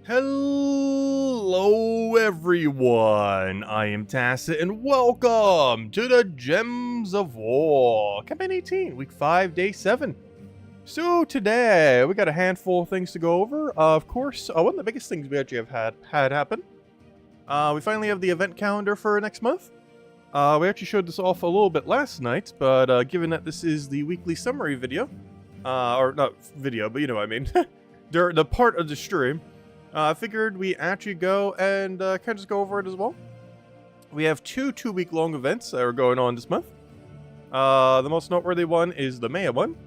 Hello everyone, I am Tacit and welcome to the Gems of War, Campaign 18, Week 5, Day 7. So today, we got a handful of things to go over. Of course, one of the biggest things we actually have had happen. We finally have the event calendar for next month. We actually showed this off a little bit last night, but given that this is the weekly summary video, or not video, but you know what I mean, the part of the stream, I figured we actually go and kind of just go over it as well. We have two week-long events that are going on this month. The most noteworthy one is the Maya one.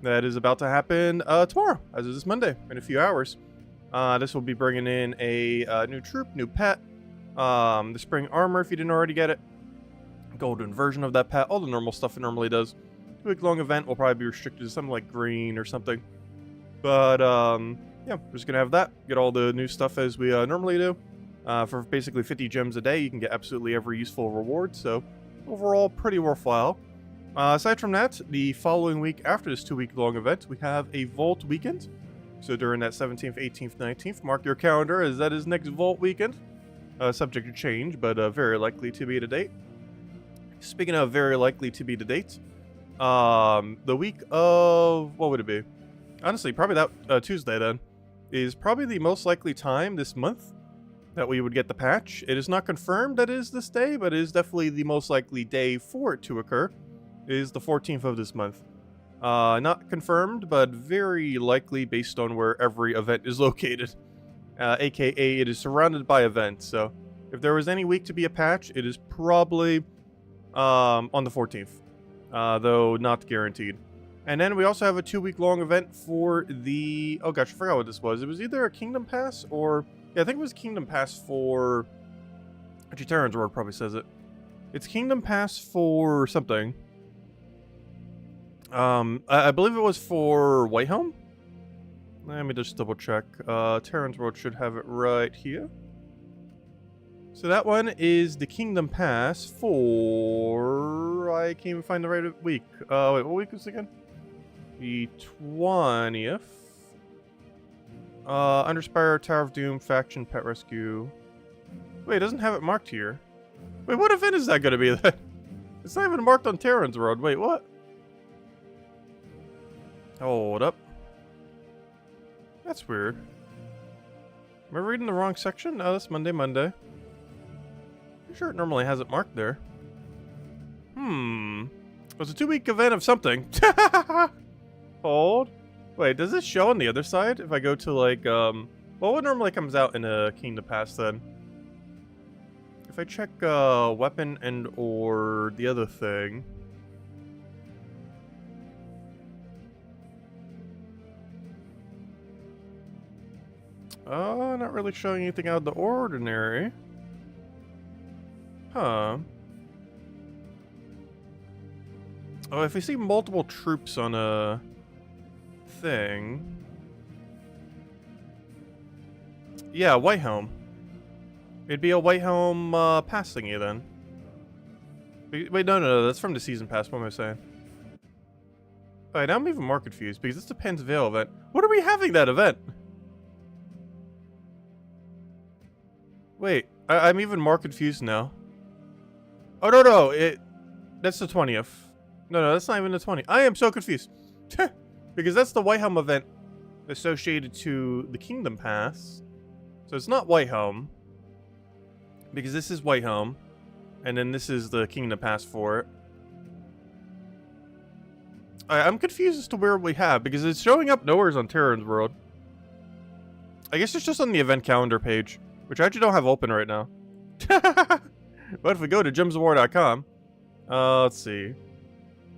That is about to happen tomorrow, as of this Monday, in a few hours. This will be bringing in a new troop, new pet, the spring armor if you didn't already get it, golden version of that pet, all the normal stuff it normally does. 2-week-long event will probably be restricted to something like green or something. But, yeah, we're just gonna have that. Get all the new stuff as we normally do. For basically 50 gems a day, you can get absolutely every useful reward, so overall, pretty worthwhile. Aside from that, the following week after this 2-week-long event, we have a Vault weekend. So during that 17th, 18th, 19th, mark your calendar as that is next Vault weekend. Subject to change, but very likely to be to date. Speaking of very likely to be to date, the week of, what would it be? Honestly, probably that Tuesday then, is probably the most likely time this month that we would get the patch. It is not confirmed that it is this day, but it is definitely the most likely day for it to occur. It is the 14th of this month. Not confirmed, but very likely based on where every event is located. AKA, it is surrounded by events, so if there was any week to be a patch, it is probably on the 14th, though not guaranteed. And then we also have a 2-week-long event for the... Oh gosh, I forgot what this was. It was either a Kingdom Pass or... Yeah, I think it was Kingdom Pass for... Actually, Terran's Word probably says it. It's Kingdom Pass for something. I believe it was for Whitehelm? Let me just double check. Terran's Word should have it right here. So that one is the Kingdom Pass for... I can't even find the right week. Wait, what week was it again? The 20th. Underspire, Tower of Doom, Faction, Pet Rescue. Wait, it doesn't have it marked here. Wait, what event is that going to be then? It's not even marked on Terran's Road. Wait, what? Hold up. That's weird. Am I reading the wrong section? No, that's Monday. Pretty sure it normally has it marked there. It was a 2-week event of something. Hold. Wait, does this show on the other side? If I go to, like, well, what normally comes out in a Kingdom Pass, then? If I check, weapon and or the other thing... not really showing anything out of the ordinary. Huh. Oh, if I see multiple troops on a... thing. Yeah, Whitehelm. It'd be a Whitehelm pass thingy then. Wait, no, that's from the season pass. What am I saying? Alright, now I'm even more confused because it's the Penn's Veil event. What are we having that event? Wait, I'm even more confused now. Oh, no, that's the 20th. No, that's not even the 20th. I am so confused. Because that's the Whitehelm event associated to the Kingdom Pass. So it's not Whitehelm. Because this is Whitehelm. And then this is the Kingdom Pass for it. I'm confused as to where we have. Because it's showing up nowhere on Terran's World. I guess it's just on the event calendar page. Which I actually don't have open right now. But if we go to gemsofwar.com. Let's see.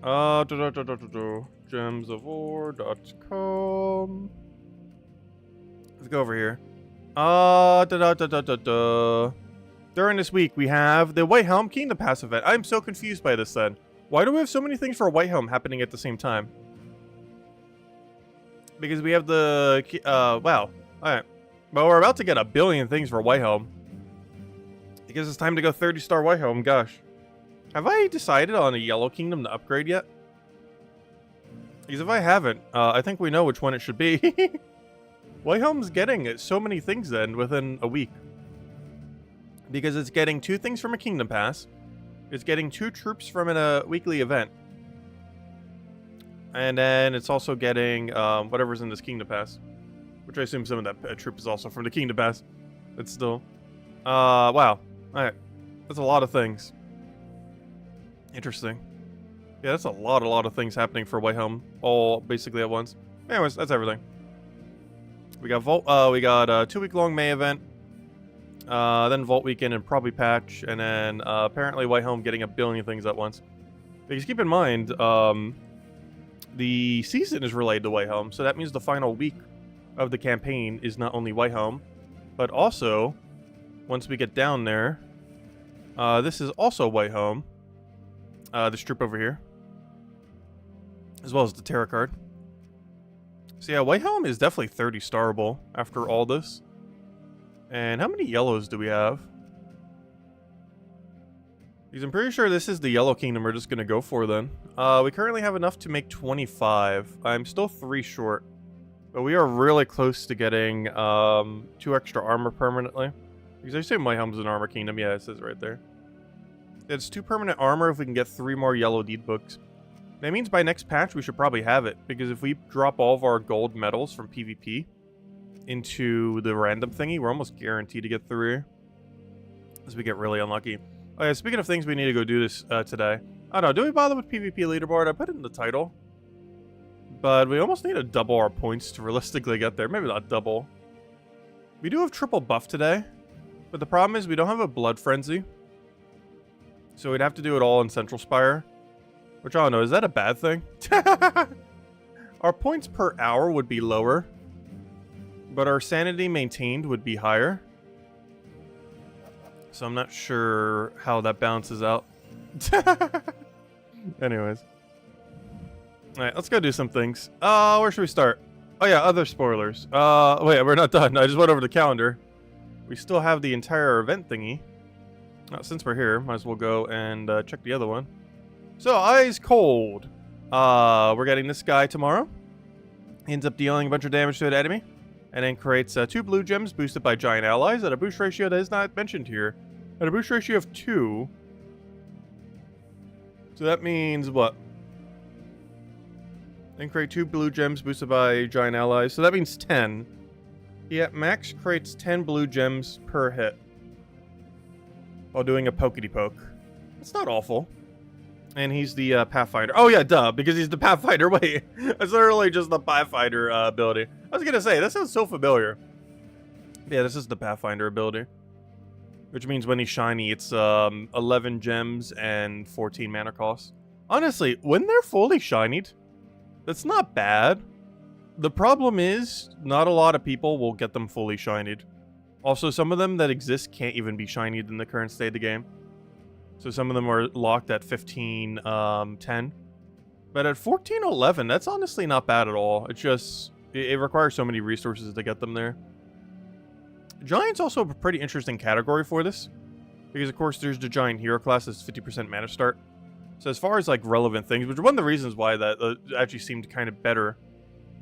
Gemsofwar.com. Let's go over here. During this week, we have the Whitehelm Kingdom Pass event. I'm so confused by this then. Why do we have so many things for Whitehelm happening at the same time? Because we have the... wow. Alright. Well, we're about to get a billion things for Whitehelm. Because it's time to go 30-star Whitehelm, gosh. Have I decided on a Yellow Kingdom to upgrade yet? Because if I haven't, I think we know which one it should be. Whitehelm's getting so many things then within a week. Because it's getting 2 things from a Kingdom Pass. It's getting 2 troops from a weekly event. And then it's also getting whatever's in this Kingdom Pass. Which I assume some of that troop is also from the Kingdom Pass. But still. Wow. Alright. That's a lot of things. Interesting. Yeah, that's a lot of things happening for Whitehelm. All basically at once. Anyways, that's everything. We got Vault. We got a 2-week-long May event. Then Vault Weekend and probably Patch. And then apparently Whitehelm getting a billion things at once. Because keep in mind, the season is related to Whitehelm. So that means the final week of the campaign is not only Whitehelm, but also, once we get down there, this is also Whitehelm. This troop over here. As well as the Terra card. So yeah, Whitehelm is definitely 30 starable after all this. And how many yellows do we have? Because I'm pretty sure this is the Yellow Kingdom we're just going to go for then. We currently have enough to make 25. I'm still 3 short. But we are really close to getting 2 extra armor permanently. Because I assume Whitehelm's an armor kingdom. Yeah, it says right there. It's 2 permanent armor if we can get 3 more yellow deed books. That means by next patch we should probably have it. Because if we drop all of our gold medals from PvP into the random thingy, we're almost guaranteed to get 3. As we get really unlucky. Oh yeah, speaking of things we need to go do this today. I don't know, do we bother with PvP leaderboard? I put it in the title. But we almost need to double our points to realistically get there. Maybe not double. We do have triple buff today. But the problem is we don't have a blood frenzy. So we'd have to do it all in Central Spire. Which I don't know, is that a bad thing? Our points per hour would be lower. But our sanity maintained would be higher. So I'm not sure how that balances out. Anyways. Alright, let's go do some things. Where should we start? Oh yeah, other spoilers. Wait, we're not done. I just went over the calendar. We still have the entire event thingy. Since we're here, might as well go and check the other one. So, Ice Cold. We're getting this guy tomorrow. He ends up dealing a bunch of damage to an enemy. And then creates 2 blue gems boosted by giant allies at a boost ratio that is not mentioned here. At a boost ratio of 2. So that means what? Then create 2 blue gems boosted by giant allies. So that means 10. Yeah, max creates 10 blue gems per hit. While doing a pokety poke. That's not awful. And he's the Pathfinder. Oh yeah, duh, because he's the Pathfinder. Wait, that's literally just the Pathfinder ability. I was gonna say, that sounds so familiar. Yeah, this is the Pathfinder ability. Which means when he's shiny, it's 11 gems and 14 mana cost. Honestly, when they're fully shinied, that's not bad. The problem is, not a lot of people will get them fully shinied. Also, some of them that exist can't even be shinied in the current state of the game. So some of them are locked at 15, 10. But at 14, 11, that's honestly not bad at all. It's just, it requires so many resources to get them there. Giant's also a pretty interesting category for this. Because, of course, there's the Giant Hero class that's 50% mana start. So as far as, like, relevant things, which is one of the reasons why that actually seemed kind of better.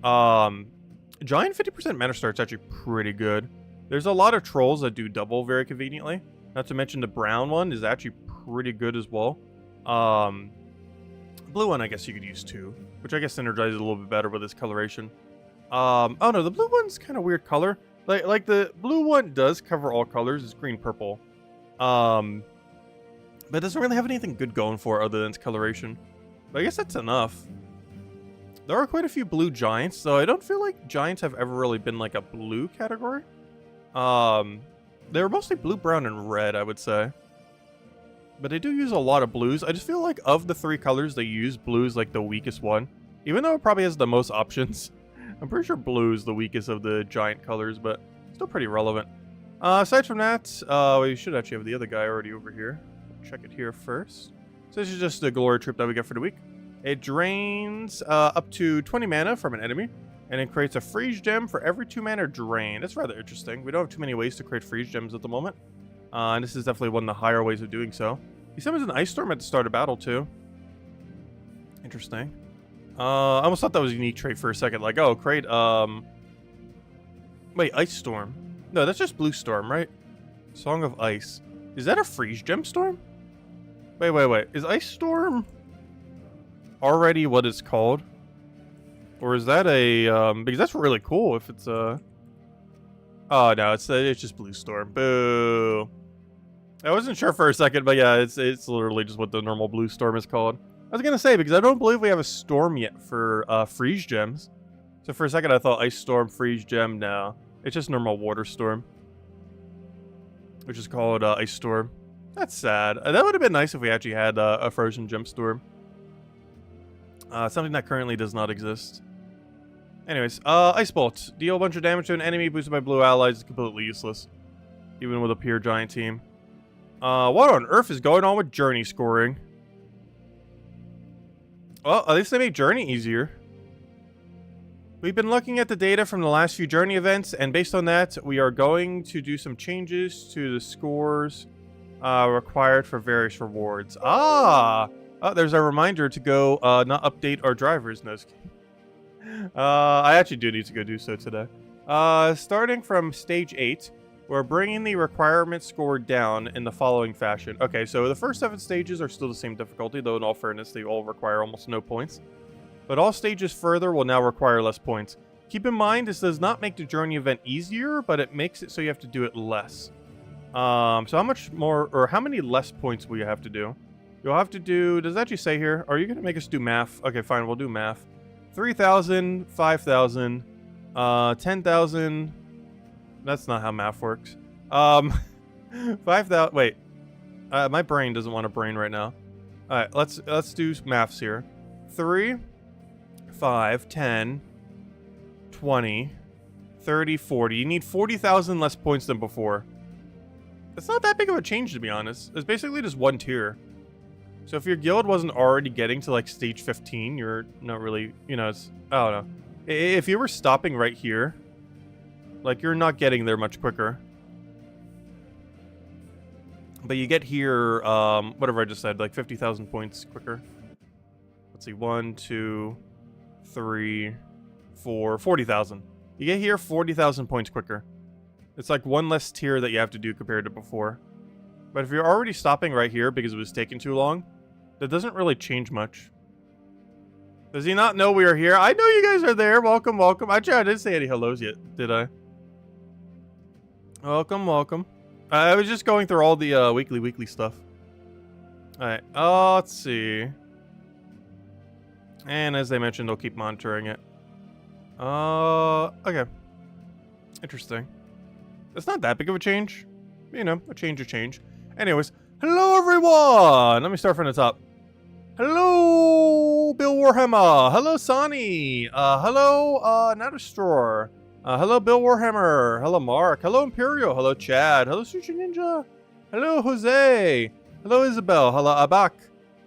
Giant 50% mana start's actually pretty good. There's a lot of trolls that do double very conveniently. Not to mention the brown one is actually pretty good as well. Blue one I guess you could use too. Which I guess synergizes a little bit better with this coloration. Oh no, the blue one's kind of weird color. Like the blue one does cover all colors. It's green-purple. But it doesn't really have anything good going for it other than its coloration. But I guess that's enough. There are quite a few blue giants, though I don't feel like giants have ever really been like a blue category. They were mostly blue, brown, and red, I would say. But they do use a lot of blues. I just feel like of the 3 colors they use, blue is like the weakest one. Even though it probably has the most options. I'm pretty sure blue is the weakest of the giant colors, but still pretty relevant. Aside from that, we should actually have the other guy already over here. Check it here first. So this is just the glory trip that we get for the week. It drains up to 20 mana from an enemy. And it creates a freeze gem for every 2 mana drain. That's rather interesting. We don't have too many ways to create freeze gems at the moment. And this is definitely one of the higher ways of doing so. He summons an ice storm at the start of battle too. Interesting. I almost thought that was a unique trait for a second. Like, oh, create Wait, Ice Storm. No, that's just Blue Storm, right? Song of Ice. Is that a Freeze Gemstorm? Wait. Is Ice Storm already what it's called? Or is that a, because that's really cool if it's a... Oh, no, it's just Blue Storm. Boo. I wasn't sure for a second, but yeah, it's literally just what the normal Blue Storm is called. I was gonna say, because I don't believe we have a Storm yet for, Freeze Gems. So for a second I thought Ice Storm, Freeze Gem, no. It's just normal Water Storm. Which is called, Ice Storm. That's sad. That would have been nice if we actually had, a Frozen Gemstorm. Something that currently does not exist. Anyways, Ice Bolt. Deal a bunch of damage to an enemy boosted by blue allies is completely useless. Even with a pure giant team. What on earth is going on with Journey scoring? Well, at least they made Journey easier. We've been looking at the data from the last few Journey events, and based on that, we are going to do some changes to the scores required for various rewards. Oh, there's a reminder to go not update our drivers. No, I actually do need to go do so today. Starting from stage 8, we're bringing the requirement score down in the following fashion. Okay, so the first 7 stages are still the same difficulty, though in all fairness, they all require almost no points. But all stages further will now require less points. Keep in mind, this does not make the Journey event easier, but it makes it so you have to do it less. So how much more, or how many less points will you have to do? You'll have to do, does it actually say here? Are you going to make us do math? Okay, fine, we'll do math. 3,000, 5,000, 10,000. That's not how math works. 5,000, wait. My brain doesn't want a brain right now. Alright, let's do maths here. 3, 5, 10, 20, 30, 40. You need 40,000 less points than before. It's not that big of a change, to be honest. It's basically just one tier. So if your guild wasn't already getting to, like, stage 15, you're not really, you know, it's... I don't know. If you were stopping right here, like, you're not getting there much quicker. But you get here, whatever I just said, like 50,000 points quicker. Let's see, 1, 2, 3, 4, 40,000. You get here 40,000 points quicker. It's like one less tier that you have to do compared to before. But if you're already stopping right here because it was taking too long, that doesn't really change much. Does he not know we are here? I know you guys are there. Welcome, welcome. Actually, I didn't say any hellos yet, did I? Welcome, welcome. I was just going through all the weekly stuff. Alright, let's see. And as they mentioned, they'll keep monitoring it. Okay. Interesting. It's not that big of a change. You know, a change. Anyways, hello everyone! Let me start from the top. Hello, Bill Warhammer. Hello, Sonny. Hello, Natastore. Hello, Bill Warhammer. Hello, Mark. Hello, Imperial. Hello, Chad. Hello, Sushi Ninja. Hello, Jose. Hello, Isabel. Hello, Abak.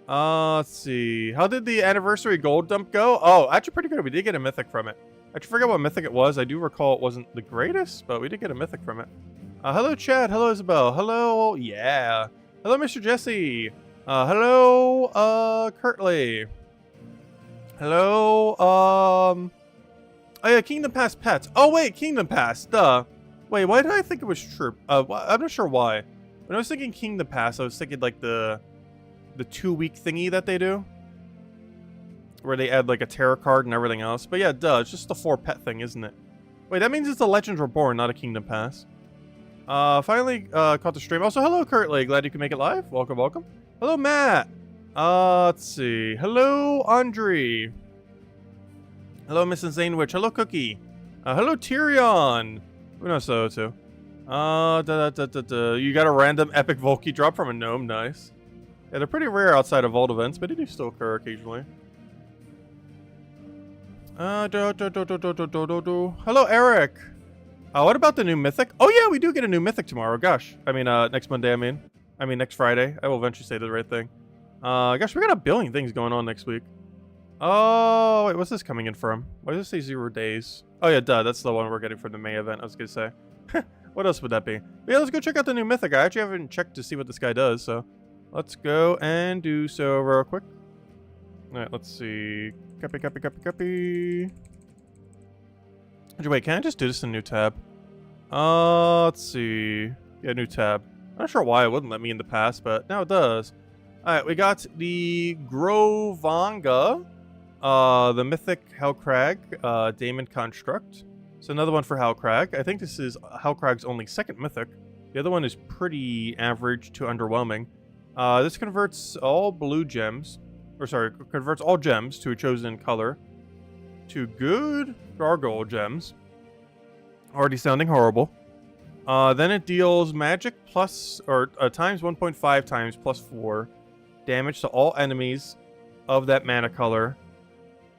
Let's see. How did the anniversary gold dump go? Oh, actually pretty good. We did get a mythic from it. I forgot what mythic it was. I do recall it wasn't the greatest, but we did get a mythic from it. Hello, Chad. Hello, Isabel. Hello, yeah. Hello, Mr. Jesse. Hello, Kurtley. Hello, oh yeah, Kingdom Pass pets. Oh wait, Kingdom Pass, duh. Wait, why did I think it was true? I'm not sure why. When I was thinking Kingdom Pass, I was thinking like the 2-week thingy that they do. Where they add like a tarot card and everything else. But yeah, duh, it's just the 4 pet thing, isn't it? Wait, that means it's a Legends Reborn, not a Kingdom Pass. Finally, caught the stream. Also, hello, Kurtley. Glad you can make it live. Welcome, welcome. Hello, Matt. Let's see. Hello, Andre. Hello, Mrs. Zanewitch. Hello, Cookie. Hello, Tyrion. Who knows so too? You got a random epic Volky drop from a gnome. Nice. Yeah, they're pretty rare outside of vault events, but they do still occur occasionally. Hello, Eric. What about the new mythic? Oh yeah, we do get a new mythic tomorrow. Gosh, I mean, next Monday. I mean next Friday. I will eventually say the right thing. Gosh, we got a billion things going on next week. Oh, wait, what's this coming in from? Why does it say 0 days? Oh yeah, duh, that's the one we're getting for the May event. I was gonna say. What else would that be? But yeah, let's go check out the new mythic. I actually haven't checked to see what this guy does, so let's go and do so real quick. All right, let's see. Copy. Wait, can I just do this in a new tab? Let's see. Yeah, new tab. I'm not sure why it wouldn't let me in the past, but now it does. Alright, we got the Grovanga, the Mythic Hellcrag, Daemon Construct. So another one for Hellcrag. I think this is Hellcrag's only second Mythic. The other one is pretty average to underwhelming. This converts all blue gems, or sorry, converts all gems to a chosen color to good gargoyle gems. Already sounding horrible. Then it deals magic plus, or times 1.5 times plus 4 damage to all enemies of that mana color.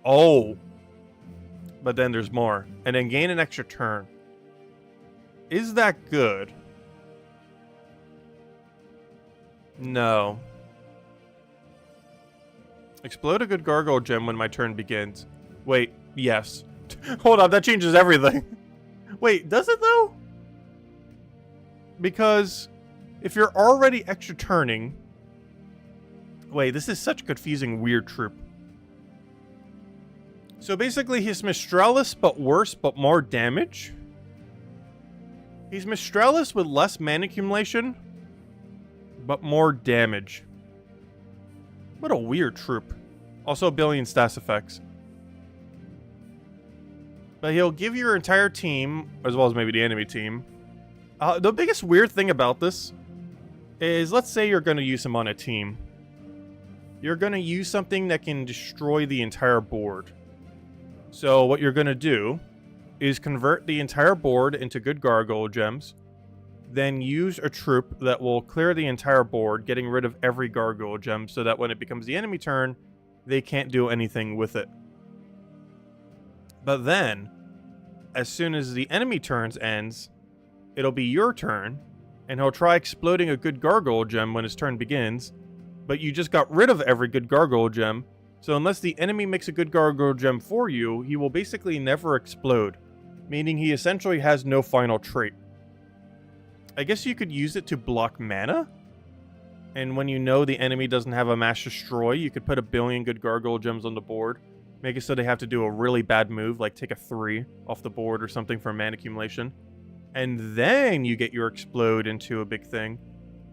Oh! But then there's more. And then gain an extra turn. Is that good? No. Explode a good gargoyle gem when my turn begins. Wait, yes. Hold on, that changes everything. Wait, does it though? Because if you're already extra turning... Wait, this is such a confusing, weird troop. So basically, he's Mistralis, but worse, but more damage. He's Mistralis with less mana accumulation, but more damage. What a weird troop. Also a billion stats effects. But he'll give your entire team, as well as maybe the enemy team. The biggest weird thing about this is, let's say you're going to use him on a team. You're going to use something that can destroy the entire board. So what you're going to do is convert the entire board into good gargoyle gems. Then use a troop that will clear the entire board, getting rid of every gargoyle gem so that when it becomes the enemy turn, they can't do anything with it. But then, as soon as the enemy turns ends, it'll be your turn, and he'll try exploding a good gargoyle gem when his turn begins, but you just got rid of every good gargoyle gem, so unless the enemy makes a good gargoyle gem for you, he will basically never explode, meaning he essentially has no final trait. I guess you could use it to block mana, and when you know the enemy doesn't have a mass destroy, you could put a billion good gargoyle gems on the board, make it so they have to do a really bad move, like take a 3 off the board or something for mana accumulation, and then you get your explode into a big thing.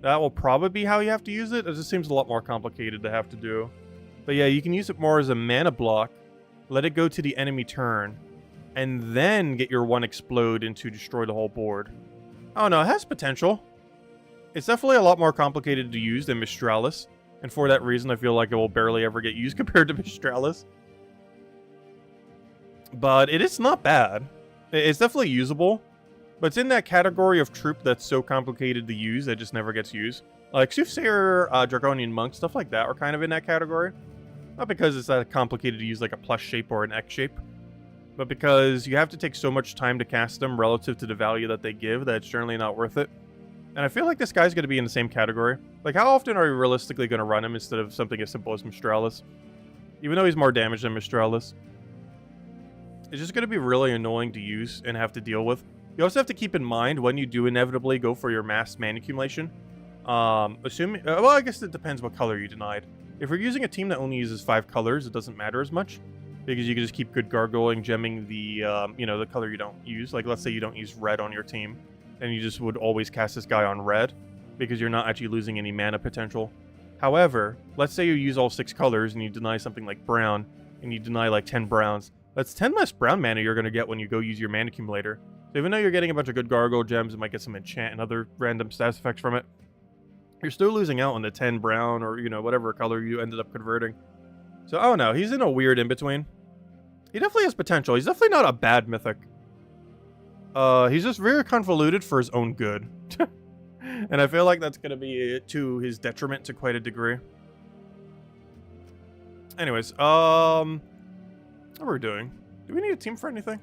That will probably be how you have to use it. It just seems a lot more complicated to have to do. But yeah, you can use it more as a mana block, let it go to the enemy turn, and then get your 1 explode into destroy the whole board. I don't know, it has potential. It's definitely a lot more complicated to use than Mistralis, and for that reason I feel like it will barely ever get used compared to Mistralis. But it is not bad. It's definitely usable, but it's in that category of troop that's so complicated to use that just never gets used. Like Soothsayer, Draconian Monk, stuff like that are kind of in that category. Not because it's that complicated to use like a plus shape or an X shape, but because you have to take so much time to cast them relative to the value that they give that it's generally not worth it. And I feel like this guy's going to be in the same category. Like, how often are you realistically going to run him instead of something as simple as Mistralis? Even though he's more damage than Mistralis. It's just going to be really annoying to use and have to deal with. You also have to keep in mind when you do inevitably go for your mass mana accumulation. Assuming, well, I guess it depends what color you denied. If you're using a team that only uses 5 colors, it doesn't matter as much. Because you can just keep good gargoyling, gemming the, the color you don't use. Like, let's say you don't use red on your team. And you just would always cast this guy on red. Because you're not actually losing any mana potential. However, let's say you use all 6 colors and you deny something like brown. And you deny like 10 browns. That's 10 less brown mana you're going to get when you go use your mana accumulator. So even though you're getting a bunch of good gargoyle gems and might get some enchant and other random stats effects from it, you're still losing out on the 10 brown or, whatever color you ended up converting. So, I don't know. He's in a weird in-between. He definitely has potential. He's definitely not a bad mythic. He's just very convoluted for his own good. And I feel like that's going to be to his detriment to quite a degree. Anyways, what are we doing? Do we need a team for anything?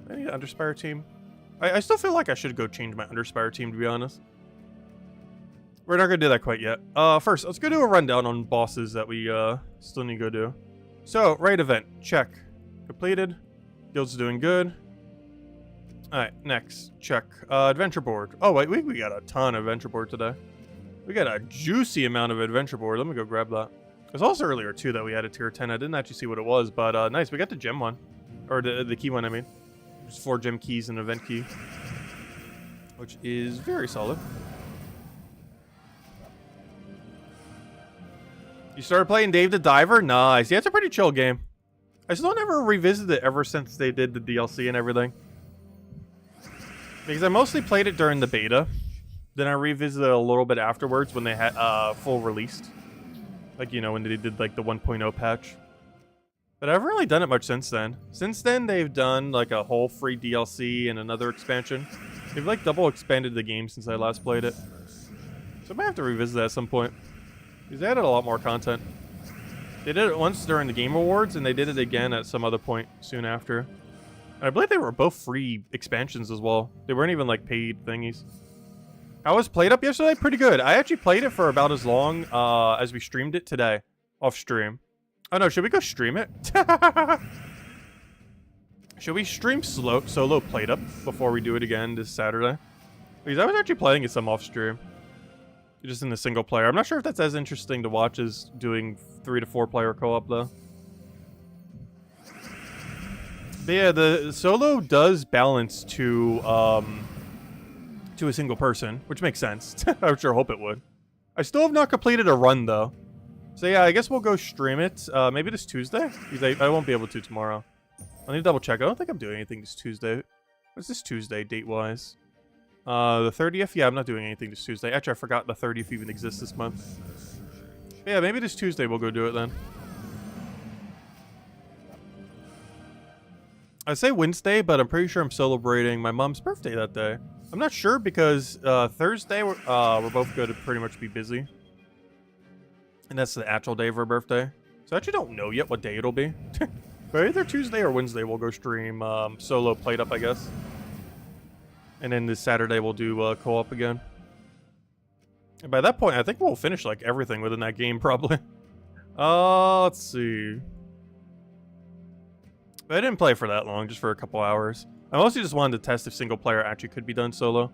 I need an Underspire team. I still feel like I should go change my Underspire team, to be honest. We're not going to do that quite yet. First, let's go do a rundown on bosses that we still need to go do. So, raid event. Check. Completed. Guild's doing good. Alright, next. Check. Adventure board. Oh, wait, we got a ton of adventure board today. We got a juicy amount of adventure board. Let me go grab that. There's also earlier, too, that we had a tier 10. I didn't actually see what it was, but nice. We got the gem one. Or the key one, I mean. There's 4 gem keys and an event key. which is very solid. You started playing Dave the Diver? Nice. Yeah, it's a pretty chill game. I still never revisited it ever since they did the DLC and everything. Because I mostly played it during the beta. Then I revisited it a little bit afterwards when they had full released. Like, you know, when they did like the 1.0 patch. But I haven't really done it much since then. Since then, they've done like a whole free DLC and another expansion. They've like double expanded the game since I last played it. So I might have to revisit that at some point. Because they added a lot more content. They did it once during the Game Awards, and they did it again at some other point soon after. And I believe they were both free expansions as well. They weren't even like paid thingies. How was Played Up yesterday? Pretty good. I actually played it for about as long as we streamed it today. Off stream. Oh no, should we go stream it? Should we stream solo Played Up before we do it again this Saturday? Because I was actually playing it some off stream. Just in the single player. I'm not sure if that's as interesting to watch as doing 3 to 4 player co-op though. But yeah, the solo does balance to a single person, which makes sense. I sure hope it would. I still have not completed a run though. So yeah, I guess we'll go stream it. Maybe this Tuesday? Because I won't be able to tomorrow. I need to double check. I don't think I'm doing anything this Tuesday. What's this Tuesday, date-wise? The 30th? Yeah, I'm not doing anything this Tuesday. Actually, I forgot the 30th even exists this month. Yeah, maybe this Tuesday we'll go do it then. I say Wednesday, but I'm pretty sure I'm celebrating my mom's birthday that day. I'm not sure because Thursday we're both going to pretty much be busy. And that's the actual day of her birthday. So I actually don't know yet what day it'll be. But either Tuesday or Wednesday we'll go stream solo Played Up, I guess. And then this Saturday we'll do co-op again. And by that point, I think we'll finish like everything within that game, probably. Let's see. But I didn't play for that long, just for a couple hours. I mostly just wanted to test if single player actually could be done solo.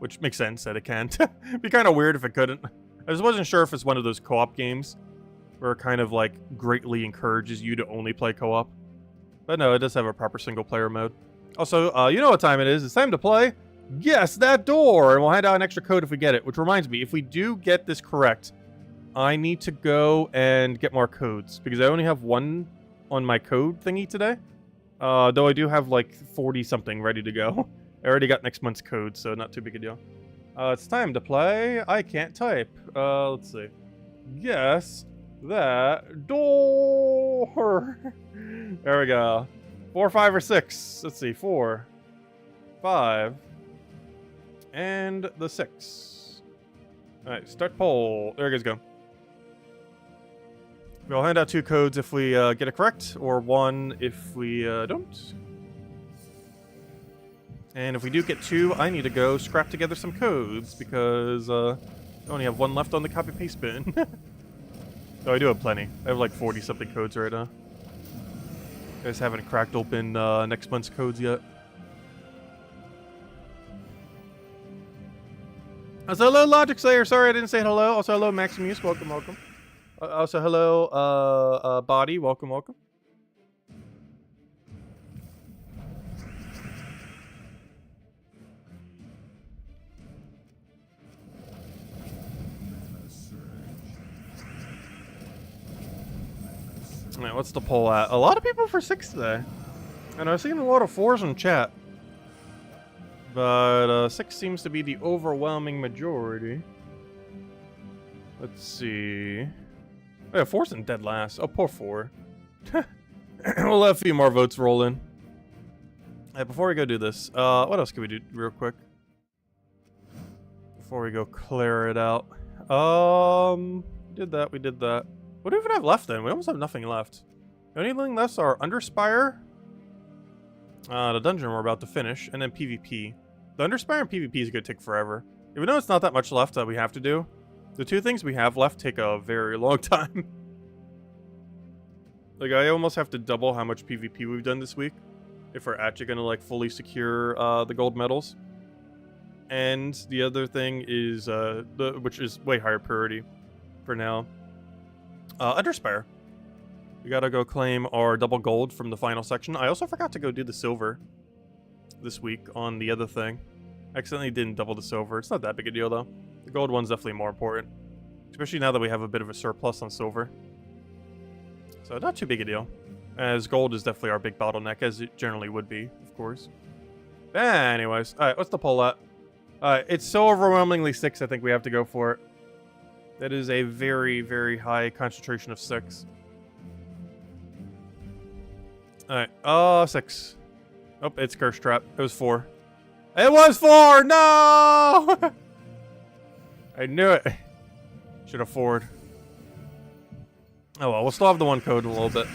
Which makes sense that it can. It'd be kind of weird if it couldn't. I just wasn't sure if it's one of those co-op games where it kind of like greatly encourages you to only play co-op. But no, it does have a proper single player mode. Also, you know what time it is. It's time to play Guess That Door. And we'll hand out an extra code if we get it. Which reminds me, if we do get this correct, I need to go and get more codes. Because I only have one on my code thingy today. Though I do have like 40-something ready to go. I already got next month's code, so not too big a deal. It's time to play. I can't type. Let's see. Guess That Door. There we go. 4, 5, or 6. Let's see. 4, 5, and the 6. All right, start poll. There you guys go. We'll hand out 2 codes if we get it correct, or 1 if we don't. And if we do get 2, I need to go scrap together some codes because I only have 1 left on the copy-paste bin. No, I do have plenty. I have like 40-something codes right now. I just haven't cracked open next month's codes yet. Also, hello, Logic Slayer. Sorry I didn't say hello. Also, hello, Maximus. Welcome, welcome. Also, hello, Body. Welcome, welcome. Alright, what's the poll at? A lot of people for 6 today. And I've seen a lot of 4s in chat. But 6 seems to be the overwhelming majority. Let's see. Oh, yeah, 4's in dead last. Oh, poor 4. We'll let a few more votes roll in. Alright, before we go do this, what else can we do real quick? Before we go clear it out. We did that. What do we even have left then? We almost have nothing left. The only thing left are Underspire, the dungeon we're about to finish, and then PvP. The Underspire and PvP is going to take forever. Even though it's not that much left that we have to do, the 2 things we have left take a very long time. Like, I almost have to double how much PvP we've done this week if we're actually going to, like, fully secure the gold medals. And the other thing is, which is way higher priority for now. Underspire. We gotta go claim our double gold from the final section. I also forgot to go do the silver this week on the other thing. Accidentally didn't double the silver. It's not that big a deal, though. The gold one's definitely more important. Especially now that we have a bit of a surplus on silver. So not too big a deal. As gold is definitely our big bottleneck, as it generally would be, of course. Anyways, alright, what's the poll at? It's so overwhelmingly 6, I think we have to go for it. That is a very, very high concentration of 6. Alright, 6. Oh, it's Curse Trap. It was 4. It was 4! No! I knew it. Should have 4'd. Oh well, we'll still have the 1 code in a little bit.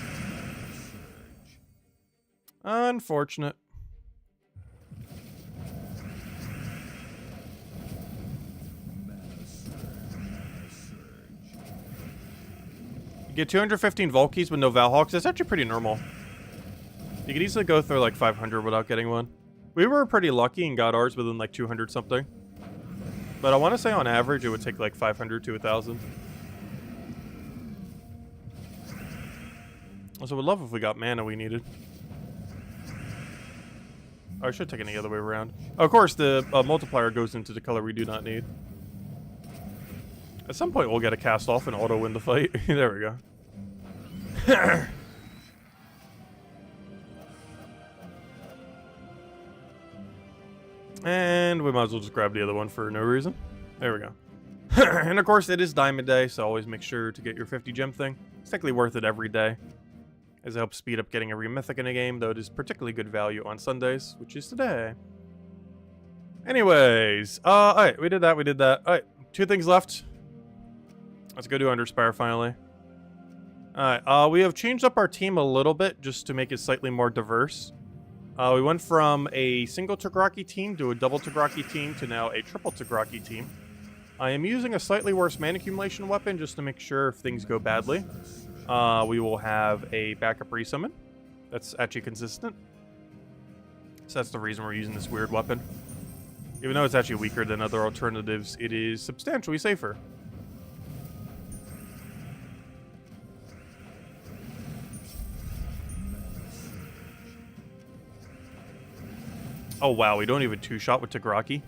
Unfortunate. You get 215 Vault Keys with no Valhawks. That's actually pretty normal. You could easily go through like 500 without getting one. We were pretty lucky and got ours within like 200 something. But I want to say on average it would take like 500 to 1,000. Also, would love if we got mana we needed. Oh, I should take it the other way around. Of course, the multiplier goes into the color we do not need. At some point, we'll get a cast off and auto win the fight. There we go. And we might as well just grab the other one for no reason. There we go. And of course, it is Diamond Day, so always make sure to get your 50 gem thing. It's technically worth it every day, as it helps speed up getting every mythic in a game, though it is particularly good value on Sundays, which is today. Anyways, alright, we did that. Alright, 2 things left. Let's go do Underspire finally. Alright, we have changed up our team a little bit just to make it slightly more diverse. We went from a single Tagraki team to a double Tagraki team to now a triple Tagraki team. I am using a slightly worse mana accumulation weapon just to make sure if things go badly. We will have a backup resummon that's actually consistent. So that's the reason we're using this weird weapon. Even though it's actually weaker than other alternatives, it is substantially safer. Oh wow, we don't even 2-shot with Tagraki?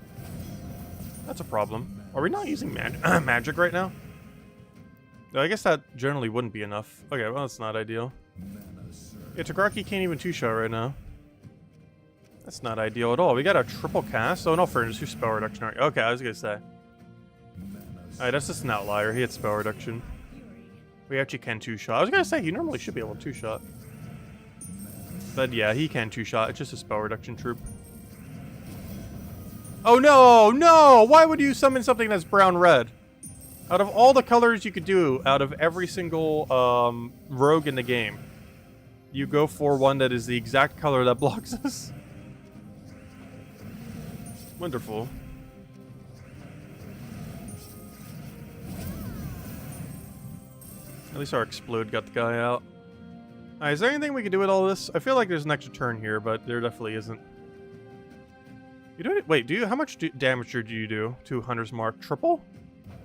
That's a problem. Are we not using magic right now? No, I guess that generally wouldn't be enough. Okay, well, that's not ideal. Yeah, Tagraki can't even 2-shot right now. That's not ideal at all. We got a triple cast. Oh, no, fairness, your spell reduction. Okay, I was gonna say. Alright, that's just an outlier. He had spell reduction. We actually can 2-shot. I was gonna say, he normally should be able to 2-shot. But yeah, he can 2-shot. It's just a spell reduction troop. Oh no, no! Why would you summon something that's brown-red? Out of all the colors you could do, out of every single rogue in the game, you go for one that is the exact color that blocks us. Wonderful. At least our explode got the guy out. Alright, is there anything we can do with all this? I feel like there's an extra turn here, but there definitely isn't. You do it? Wait, do you? How much damage do you do to Hunter's Mark? Triple?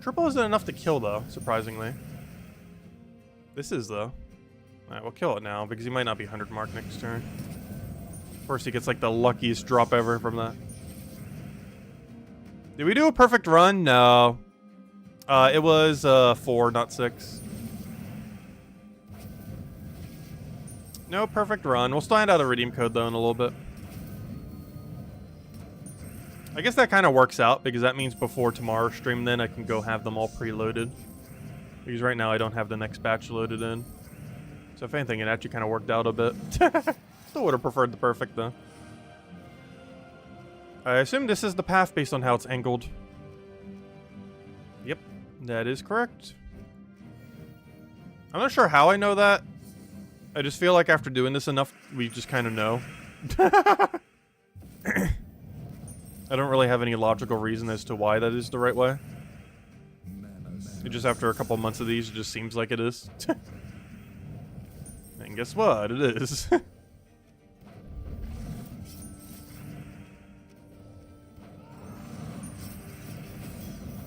Triple isn't enough to kill, though, surprisingly. This is, though. Alright, we'll kill it now, because he might not be 100 Mark next turn. Of course, he gets, like, the luckiest drop ever from that. Did we do a perfect run? No. It was 4, not 6. No perfect run. We'll still hand out a redeem code, though, in a little bit. I guess that kind of works out, because that means before tomorrow's stream, then I can go have them all preloaded. Because right now I don't have the next batch loaded in. So if anything, it actually kind of worked out a bit. Still would have preferred the perfect, though. I assume this is the path based on how it's angled. Yep, that is correct. I'm not sure how I know that. I just feel like after doing this enough, we just kind of know. I don't really have any logical reason as to why that is the right way. It just after a couple months of these, it just seems like it is. And guess what? It is.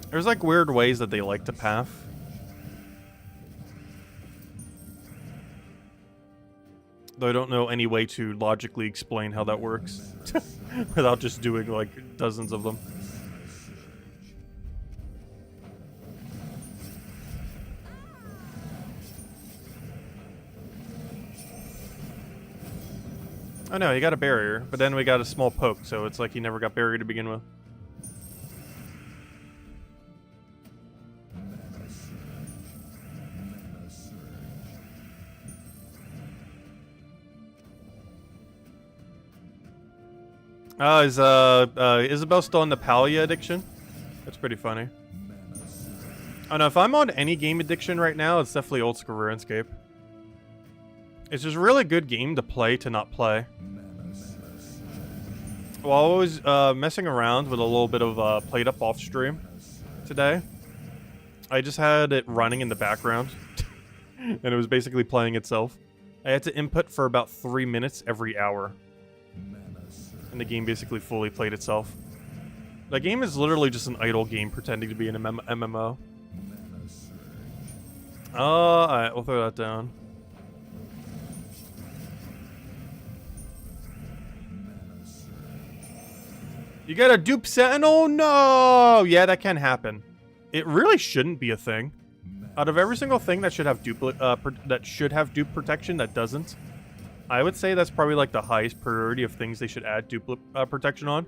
There's like weird ways that they like to path. Though I don't know any way to logically explain how that works without just doing like dozens of them. Oh no, he got a barrier, but then we got a small poke, so it's like he never got barrier to begin with. Is Isabel still in the Palia addiction? That's pretty funny. Oh no, if I'm on any game addiction right now, it's definitely old school RuneScape. It's just a really good game to play to not play. Well, I was messing around with a little bit of played up off stream today. I just had it running in the background, and it was basically playing itself. I had to input for about 3 minutes every hour, and the game basically fully played itself. The game is literally just an idle game pretending to be an MMO. Alright, we'll throw that down. You got a dupe Sentinel? No! Yeah, that can happen. It really shouldn't be a thing. Out of every single thing that should have dupe protection that doesn't, I would say that's probably like the highest priority of things they should add dupe protection on.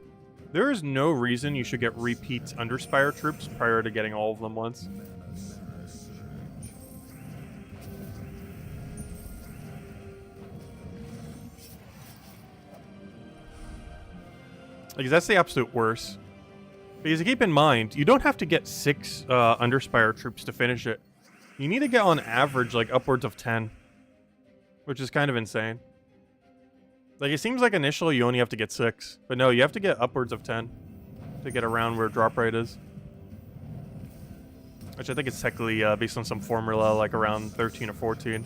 There is no reason you should get repeat Underspire troops prior to getting all of them once. Like, that's the absolute worst. Because keep in mind, you don't have to get 6 Underspire troops to finish it. You need to get on average like upwards of 10. Which is kind of insane. Like, it seems like initially you only have to get 6. But no, you have to get upwards of 10 to get around where drop rate is. Which I think is technically based on some formula like around 13 or 14.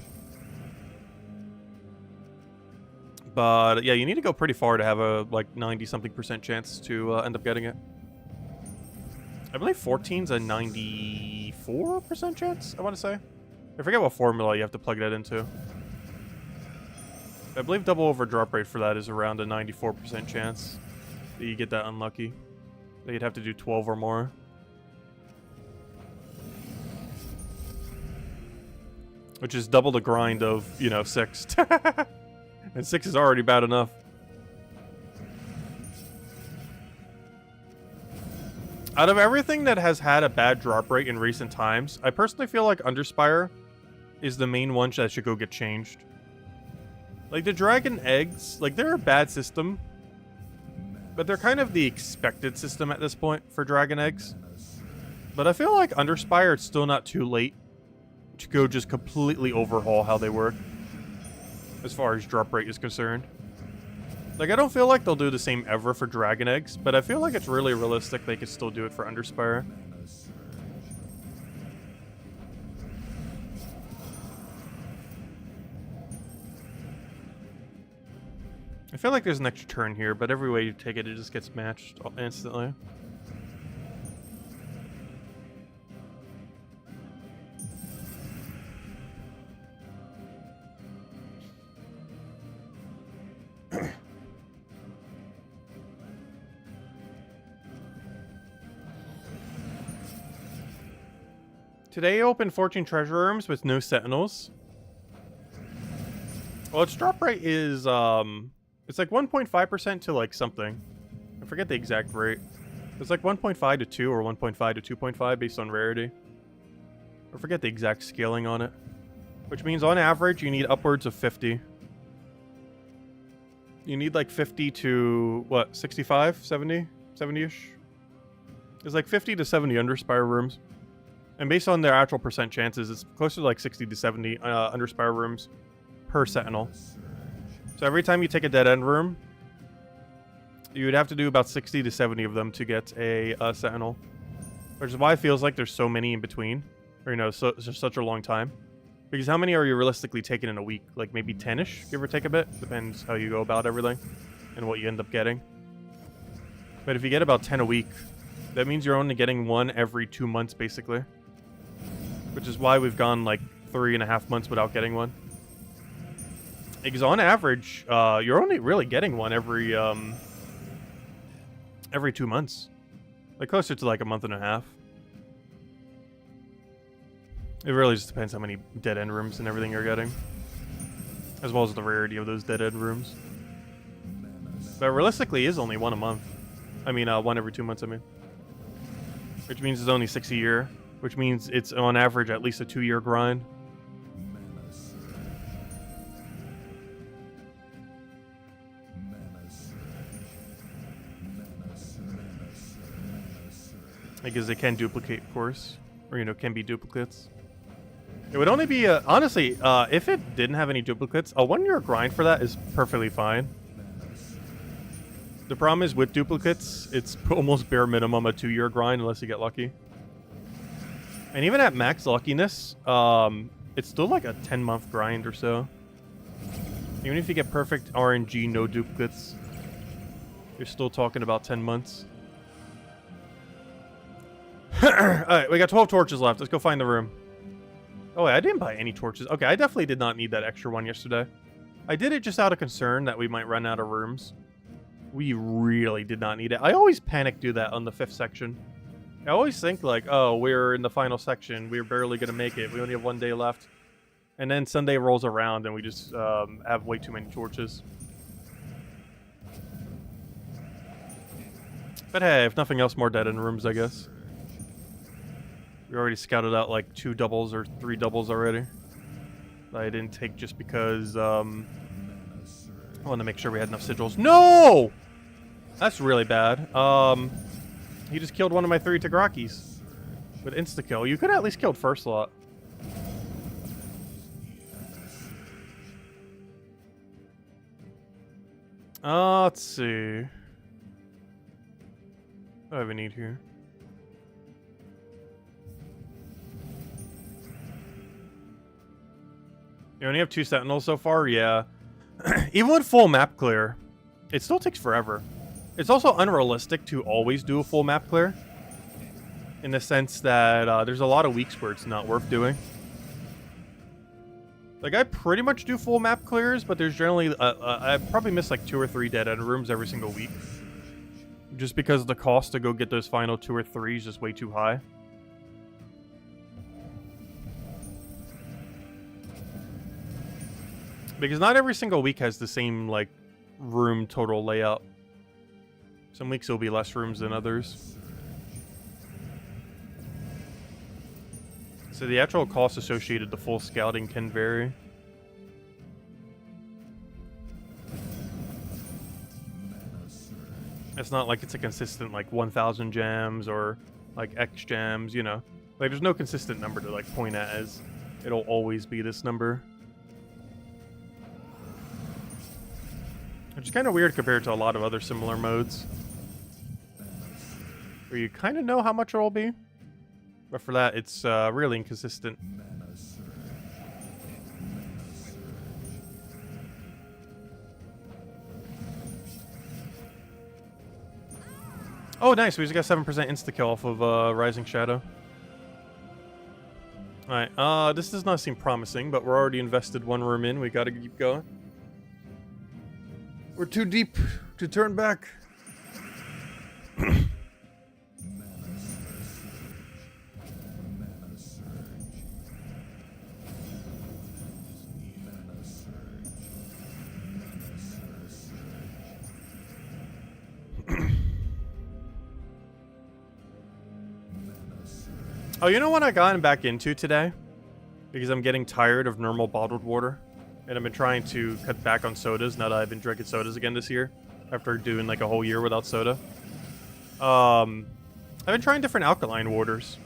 But yeah, you need to go pretty far to have a like 90-something% chance to end up getting it. I believe 14's a 94% chance, I want to say. I forget what formula you have to plug that into. I believe double over drop rate for that is around a 94% chance that you get that unlucky. That you'd have to do 12 or more. Which is double the grind of, you know, 6. And 6 is already bad enough. Out of everything that has had a bad drop rate in recent times, I personally feel like Underspire is the main one that should go get changed. Like, the Dragon Eggs, like, they're a bad system. But they're kind of the expected system at this point for Dragon Eggs. But I feel like Underspire, it's still not too late to go just completely overhaul how they work. As far as drop rate is concerned. Like, I don't feel like they'll do the same ever for Dragon Eggs, but I feel like it's really realistic they could still do it for Underspire. I feel like there's an extra turn here, but every way you take it, it just gets matched instantly. Today opened 14 treasure rooms with no sentinels. Well, its drop rate is, it's like 1.5% to like something. I forget the exact rate. It's like 1.5 to 2 or 1.5 to 2.5 based on rarity. I forget the exact scaling on it. Which means on average you need upwards of 50. You need like 50 to, what, 65? 70? 70-ish? There's like 50 to 70 Underspire rooms. And based on their actual percent chances, it's closer to like 60 to 70 Underspire rooms per Sentinel. So every time you take a dead end room, you would have to do about 60 to 70 of them to get a Sentinel. Which is why it feels like there's so many in between. Or, you know, so it's just such a long time. Because how many are you realistically taking in a week? Like maybe 10-ish, give or take a bit. Depends how you go about everything and what you end up getting. But if you get about 10 a week, that means you're only getting one every 2 months, basically. Which is why we've gone like 3.5 months without getting one. Because on average, you're only really getting one every 2 months. Like closer to like a month and a half. It really just depends how many dead end rooms and everything you're getting. As well as the rarity of those dead end rooms. But realistically, it is only one a month. I mean, one every 2 months, I mean. Which means it's only 6 a year. Which means it's on average at least a 2-year grind. Because they can duplicate, of course. Or, you know, can be duplicates. It would only be, honestly, if it didn't have any duplicates, a 1-year grind for that is perfectly fine. The problem is with duplicates, it's almost bare minimum a 2-year grind unless you get lucky. And even at max luckiness, it's still like a 10-month grind or so. Even if you get perfect RNG, no duplicates, you're still talking about 10 months. Alright, we got 12 torches left. Let's go find the room. Oh, wait, I didn't buy any torches. Okay, I definitely did not need that extra one yesterday. I did it just out of concern that we might run out of rooms. We really did not need it. I always panic do that on the 5th section. I always think like, oh, we're in the final section. We're barely going to make it. We only have 1 day left. And then Sunday rolls around and we just have way too many torches. But hey, if nothing else, more dead end rooms, I guess. We already scouted out like 2 doubles or 3 doubles already. I didn't take just because I wanted to make sure we had enough sigils. No! That's really bad. He just killed one of my 3 Tigrakis with insta-kill. You could have at least killed first lot. Let's see. What do I have a need here? You only have 2 Sentinels so far? Yeah. Even with full map clear, it still takes forever. It's also unrealistic to always do a full map clear. In the sense that there's a lot of weeks where it's not worth doing. Like, I pretty much do full map clears, but there's generally... I probably miss like 2 or 3 dead end rooms every single week. Just because the cost to go get those final 2 or 3 is just way too high. Because not every single week has the same, like, room total layout. Some weeks will be less rooms than others. So the actual cost associated to full scouting can vary. It's not like it's a consistent, like, 1,000 gems or, like, X gems, you know. Like, there's no consistent number to, like, point at as it'll always be this number. Which is kind of weird compared to a lot of other similar modes. Where you kind of know how much it'll be. But for that, it's really inconsistent. Oh, nice. We just got 7% insta-kill off of Rising Shadow. Alright, this does not seem promising, but we're already invested 1 room in. We gotta keep going. We're too deep to turn back. Oh, you know what I gotten back into today? Because I'm getting tired of normal bottled water. And I've been trying to cut back on sodas now that I've been drinking sodas again this year. After doing like a whole year without soda. I've been trying different alkaline waters.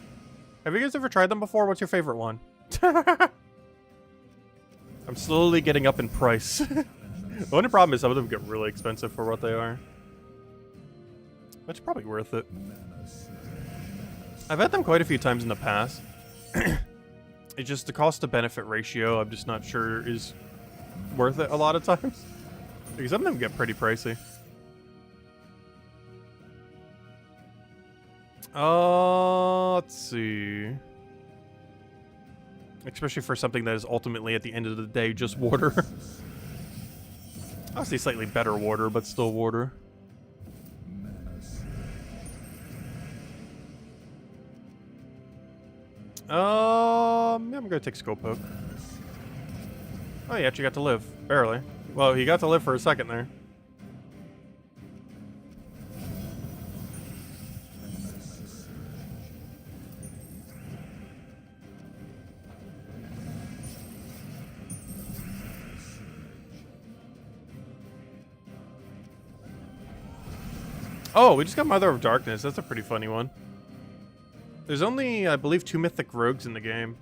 Have you guys ever tried them before? What's your favorite one? I'm slowly getting up in price. The only problem is some of them get really expensive for what they are. That's probably worth it. I've had them quite a few times in the past. It's just the cost to benefit ratio I'm just not sure is worth it a lot of times. Because some of them get pretty pricey. Let's see. Especially for something that is ultimately at the end of the day just water. Obviously slightly better water, but still water. Yeah, I'm gonna take Scope Poke. Oh, he actually got to live. Barely. Well, he got to live for a second there. Oh, we just got Mother of Darkness. That's a pretty funny one. There's only, I believe, 2 Mythic Rogues in the game.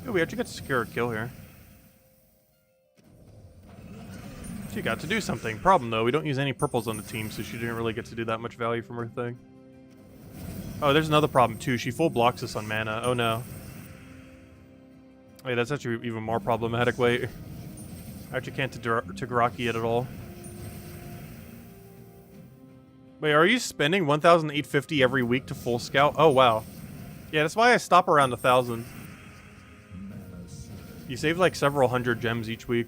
Oh, we actually got to secure a kill here. She got to do something. Problem, though, we don't use any purples on the team, so she didn't really get to do that much value from her thing. Oh, there's another problem, too. She full blocks us on mana. Oh, no. Wait, that's actually even more problematic. Wait. I actually can't Tagaraki it at all. Wait, are you spending 1,850 every week to full scout? Oh, wow. Yeah, that's why I stop around 1,000. You save like several hundred gems each week.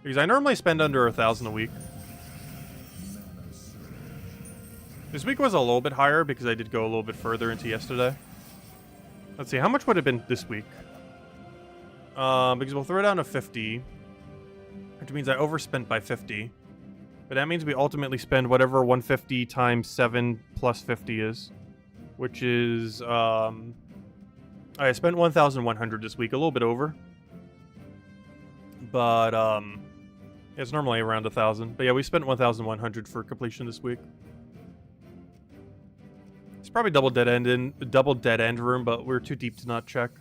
Because I normally spend under 1,000 a week. This week was a little bit higher because I did go a little bit further into yesterday. Let's see, how much would it have been this week? Because we'll throw down a 50. Which means I overspent by 50. But that means we ultimately spend whatever 150 times 7 plus 50 is. Which is, I spent 1,100 this week, a little bit over. But, it's normally around 1,000. But yeah, we spent 1,100 for completion this week. It's probably double dead end room, but we're too deep to not check.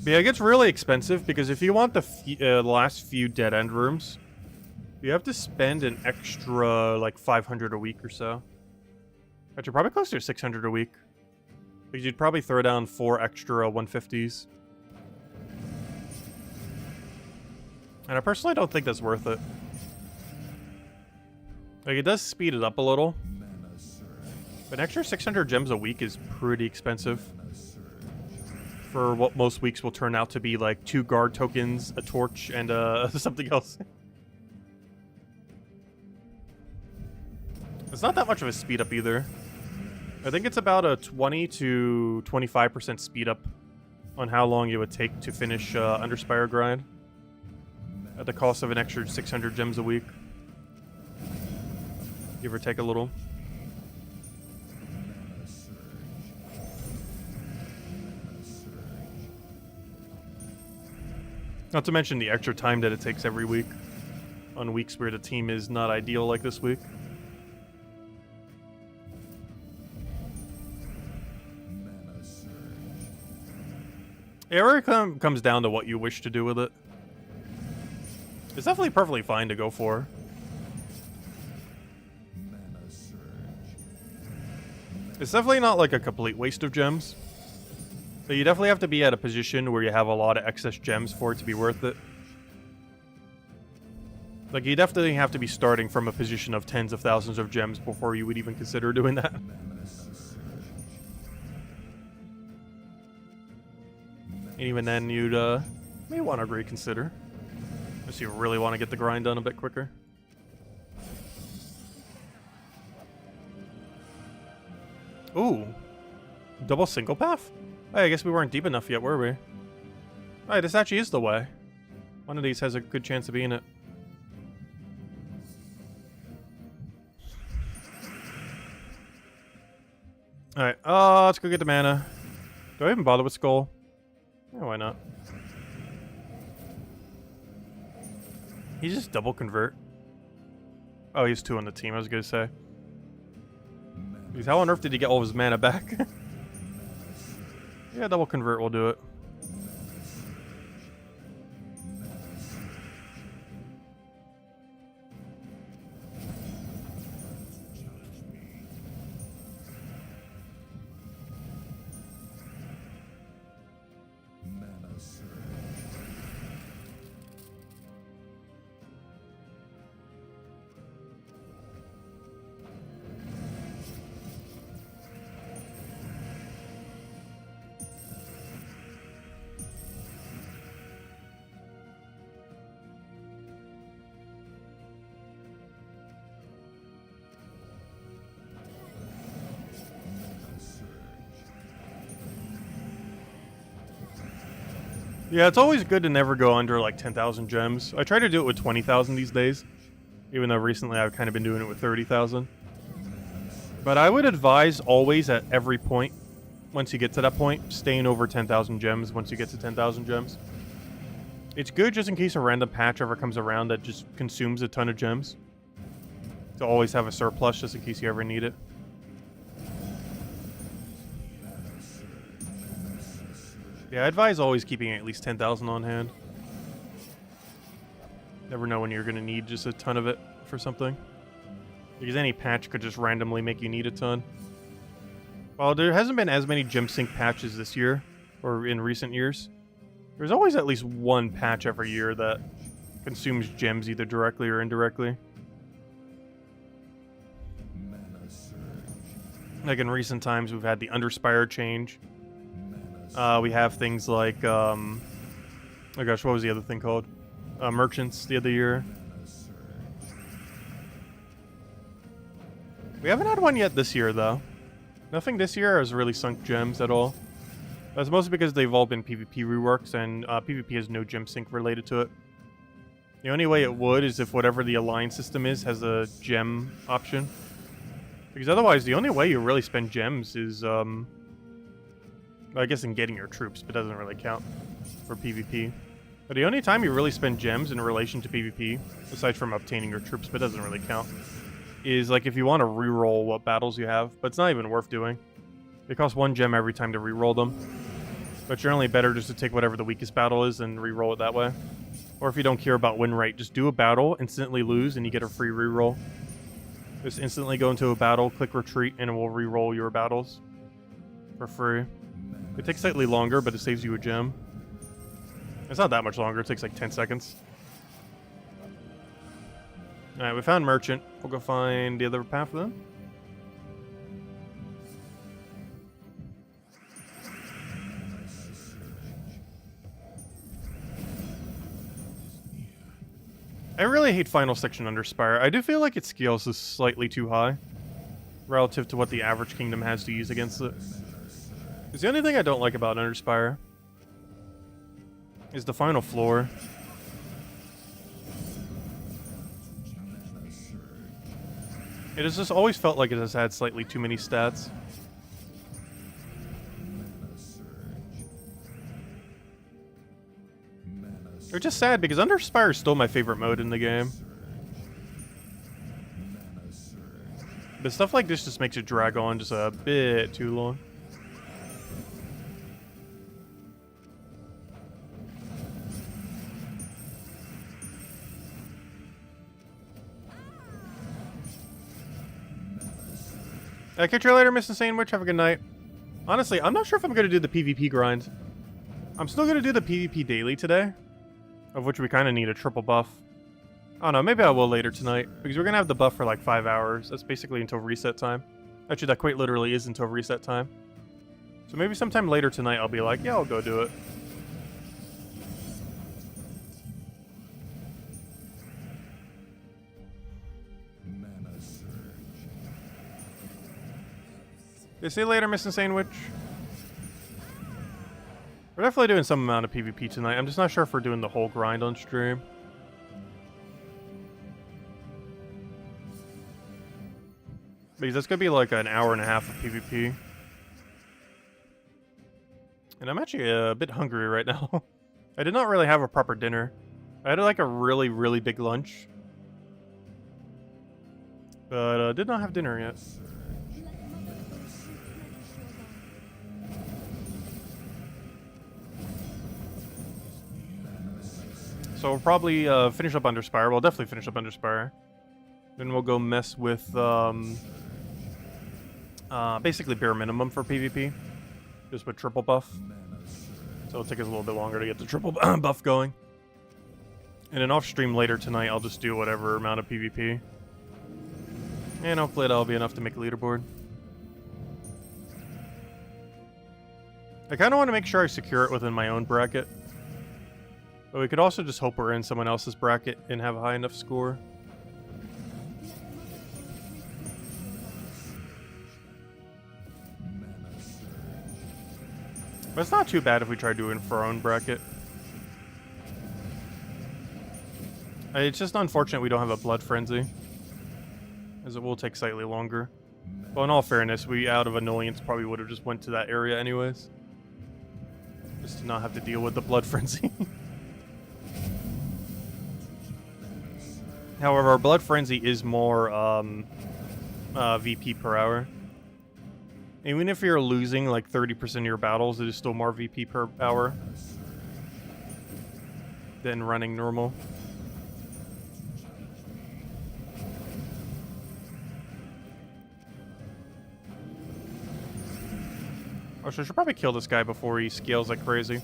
But yeah, it gets really expensive because if you want the last few dead end rooms, you have to spend an extra like 500 a week or so. Actually, probably closer to 600 a week. Because you'd probably throw down 4 extra 150s. And I personally don't think that's worth it. Like, it does speed it up a little. But an extra 600 gems a week is pretty expensive. For what most weeks will turn out to be like 2 guard tokens, a torch, and something else. It's not that much of a speed up either. I think it's about a 20 to 25% speed up on how long it would take to finish Underspire grind. At the cost of an extra 600 gems a week. Give or take a little. Not to mention the extra time that it takes every week. On weeks where the team is not ideal like this week. It really comes down to what you wish to do with it. It's definitely perfectly fine to go for. It's definitely not like a complete waste of gems. But you definitely have to be at a position where you have a lot of excess gems for it to be worth it. Like, you definitely have to be starting from a position of tens of thousands of gems before you would even consider doing that. And even then, you'd may want to reconsider. Unless you really want to get the grind done a bit quicker. Ooh. Double single path? Hey, I guess we weren't deep enough yet, were we? Alright, this actually is the way. One of these has a good chance of being it. Alright, let's go get the mana. Do I even bother with Skull? Yeah, why not? He's just double convert. Oh, he's 2 on the team, I was gonna say. Because how on earth did he get all of his mana back? Yeah, double convert will do it. Yeah, it's always good to never go under like 10,000 gems. I try to do it with 20,000 these days, even though recently I've kind of been doing it with 30,000. But I would advise always at every point, once you get to that point, staying over 10,000 gems once you get to 10,000 gems. It's good just in case a random patch ever comes around that just consumes a ton of gems. To always have a surplus just in case you ever need it. Yeah, I advise always keeping at least 10,000 on hand. Never know when you're going to need just a ton of it for something. Because any patch could just randomly make you need a ton. Well, there hasn't been as many gem sync patches this year, or in recent years. There's always at least one patch every year that consumes gems either directly or indirectly. Like in recent times, we've had the Underspire change. We have things like, oh gosh, what was the other thing called? Merchants the other year. We haven't had one yet this year, though. Nothing this year has really sunk gems at all. That's mostly because they've all been PvP reworks, and PvP has no gem sync related to it. The only way it would is if whatever the align system is has a gem option. Because otherwise, the only way you really spend gems is, I guess in getting your troops, but it doesn't really count for PvP. But the only time you really spend gems in relation to PvP, aside from obtaining your troops, but it doesn't really count, is like if you want to reroll what battles you have, but it's not even worth doing. It costs 1 gem every time to reroll them. But generally better just to take whatever the weakest battle is and reroll it that way. Or if you don't care about win rate, just do a battle, instantly lose, and you get a free reroll. Just instantly go into a battle, click retreat, and it will reroll your battles for free. It takes slightly longer, but it saves you a gem. It's not that much longer. It takes like 10 seconds. Alright, we found Merchant. We'll go find the other path then. I really hate final section Underspire. I do feel like its scales is slightly too high relative to what the average kingdom has to use against it. Because the only thing I don't like about Underspire is the final floor. It has just always felt like it has had slightly too many stats. They're just sad because Underspire is still my favorite mode in the game. But stuff like this just makes it drag on just a bit too long. Catch you later, Mr. Sandwich. Have a good night. Honestly, I'm not sure if I'm going to do the PvP grind. I'm still going to do the PvP daily today, of which we kind of need a triple buff. I don't know, maybe I will later tonight, because we're going to have the buff for like 5 hours. That's basically until reset time. Actually, that quite literally is until reset time. So maybe sometime later tonight I'll be like, yeah, I'll go do it. Okay, see you later, Mr. Sandwich. We're definitely doing some amount of PvP tonight. I'm just not sure if we're doing the whole grind on stream. Because that's going to be like an hour and a half of PvP. And I'm actually a bit hungry right now. I did not really have a proper dinner. I had like a really, really big lunch. But did not have dinner yet. So we'll probably finish up Underspire. We'll definitely finish up Underspire. Then we'll go mess with basically bare minimum for PvP. Just with triple buff. So it'll take us a little bit longer to get the triple buff going. And then off stream later tonight, I'll just do whatever amount of PvP. And hopefully that'll be enough to make a leaderboard. I kind of want to make sure I secure it within my own bracket. But we could also just hope we're in someone else's bracket and have a high enough score. But it's not too bad if we try doing for our own bracket. It's just unfortunate we don't have a Blood Frenzy, as it will take slightly longer. But in all fairness, we, out of annoyance, probably would have just went to that area anyways. Just to not have to deal with the Blood Frenzy. However, our Blood Frenzy is more VP per hour. Even if you're losing like 30% of your battles, it is still more VP per hour than running normal. Oh, so I should probably kill this guy before he scales like crazy.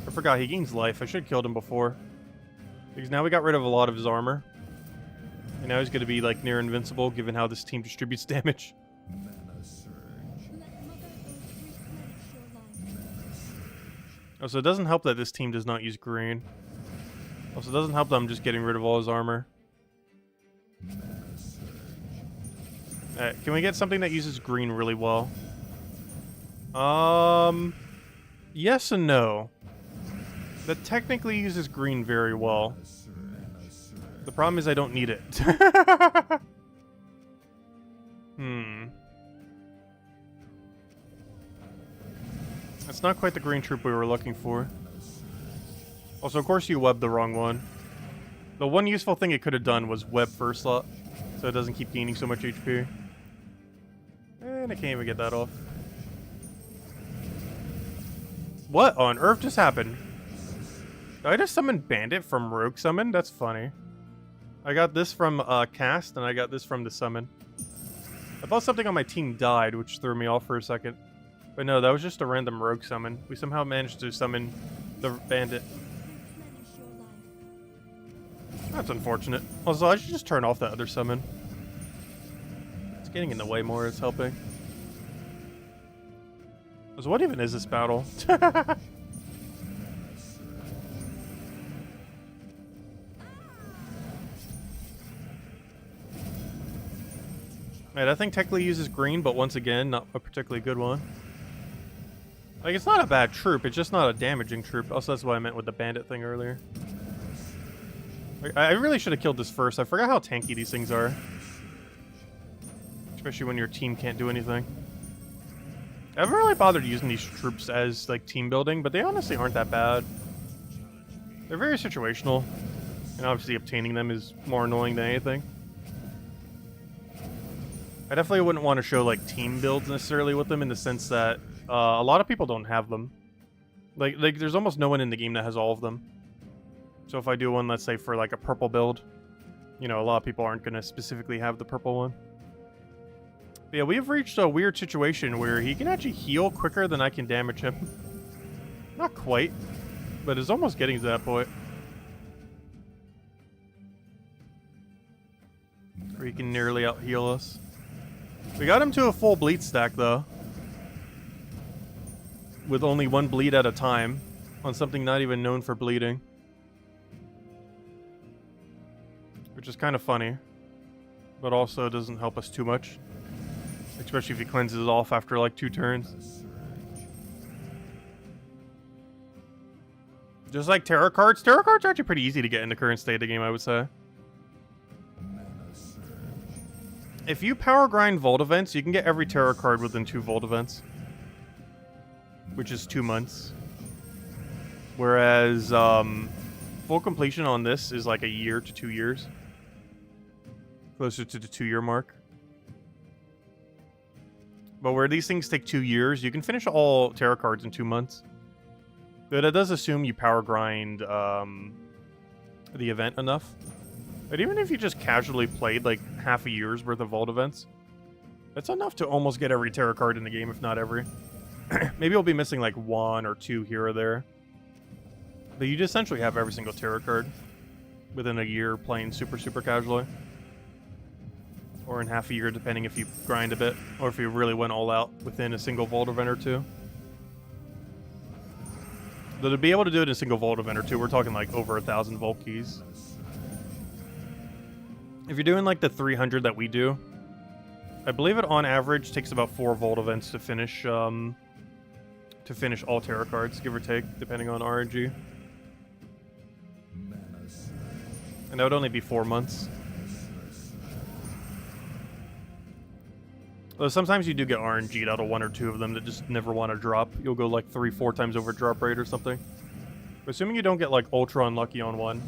I forgot he gains life. I should have killed him before. Because now we got rid of a lot of his armor. And now he's going to be like near invincible given how this team distributes damage. Oh, so it doesn't help that this team does not use green. Also, it doesn't help that I'm just getting rid of all his armor. Can we get something that uses green really well? Yes and no. That technically uses green very well. The problem is I don't need it. That's not quite the green troop we were looking for. Also, of course you webbed the wrong one. The one useful thing it could have done was web first slot, so it doesn't keep gaining so much HP. And I can't even get that off. What on earth just happened? Did I just summon Bandit from Rogue Summon? That's funny. I got this from Cast, and I got this from the Summon. I thought something on my team died, which threw me off for a second. But no, that was just a random Rogue Summon. We somehow managed to summon the Bandit. That's unfortunate. Also, I should just turn off that other summon. It's getting in the way more, it's helping. So what even is this battle? Right, that thing technically uses green, but once again, not a particularly good one. Like, it's not a bad troop, it's just not a damaging troop. Also, that's what I meant with the bandit thing earlier. I really should have killed this first. I forgot how tanky these things are. Especially when your team can't do anything. I haven't really bothered using these troops as, like, team building, but they honestly aren't that bad. They're very situational. And obviously obtaining them is more annoying than anything. I definitely wouldn't want to show, like, team builds necessarily with them in the sense that a lot of people don't have them. Like, there's almost no one in the game that has all of them. So if I do one, let's say, for, like, a purple build, you know, a lot of people aren't going to specifically have the purple one. But yeah, we've reached a weird situation where he can actually heal quicker than I can damage him. Not quite, but it's almost getting to that point. Where he can nearly out-heal us. We got him to a full bleed stack, though. With only one bleed at a time. On something not even known for bleeding. Which is kind of funny. But also doesn't help us too much. Especially if he cleanses it off after like 2 turns. Just like tarot cards. Tarot cards are actually pretty easy to get in the current state of the game, I would say. If you power grind Vault events, you can get every tarot card within 2 Vault events. Which is 2 months. Whereas full completion on this is like a year to 2 years. Closer to the 2-year mark. But where these things take 2 years, you can finish all tarot cards in 2 months. But it does assume you power grind the event enough. But even if you just casually played like half a year's worth of Vault events, that's enough to almost get every tarot card in the game, if not every. Maybe you'll be missing like 1 or 2 here or there. But you essentially have every single tarot card within a year playing super casually. Or in half a year, depending if you grind a bit, or if you really went all out within a single Vault event or 2. But to be able to do it in a single Vault event or 2, we're talking like over 1,000 Vault keys. If you're doing like the 300 that we do, I believe it on average takes about 4 Vault events to finish all tarot cards, give or take, depending on RNG. And And that would only be 4 months. Though sometimes you do get RNG'd out of 1 or 2 of them that just never want to drop. You'll go like 3-4 times over drop rate or something. Assuming you don't get like ultra unlucky on one.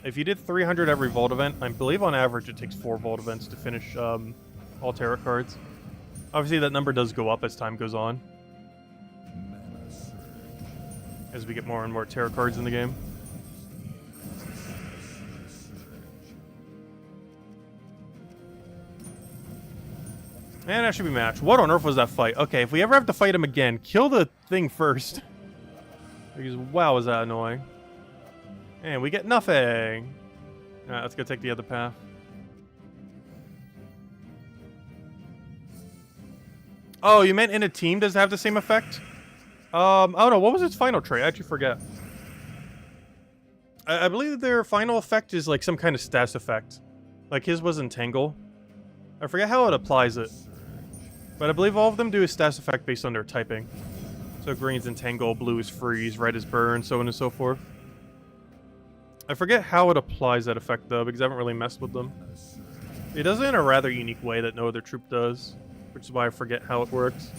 If you did 300 every vault event, I believe on average it takes 4 vault events to finish all tarot cards. Obviously that number does go up as time goes on. As we get more and more tarot cards in the game. And that should be matched. What on earth was that fight? Okay, if we ever have to fight him again, kill the thing first. Because wow, is that annoying. And we get nothing. Alright, let's go take the other path. Oh, you meant in a team does it have the same effect? Oh no, what was its final trait? I actually forget. I believe their final effect is like some kind of stats effect. Like his was Entangle. I forget how it applies it. But I believe all of them do a stats effect based on their typing. So green's Entangle, blue is Freeze, red is Burn, so on and so forth. I forget how it applies that effect though, because I haven't really messed with them. It does it in a rather unique way that no other troop does, which is why I forget how it works.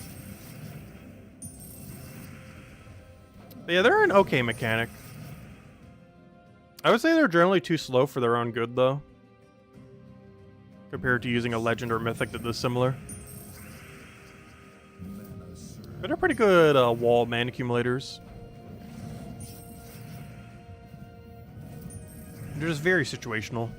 But yeah, they're an okay mechanic. I would say they're generally too slow for their own good though, compared to using a legend or mythic that does similar. But they're pretty good wall mana accumulators. They're just very situational.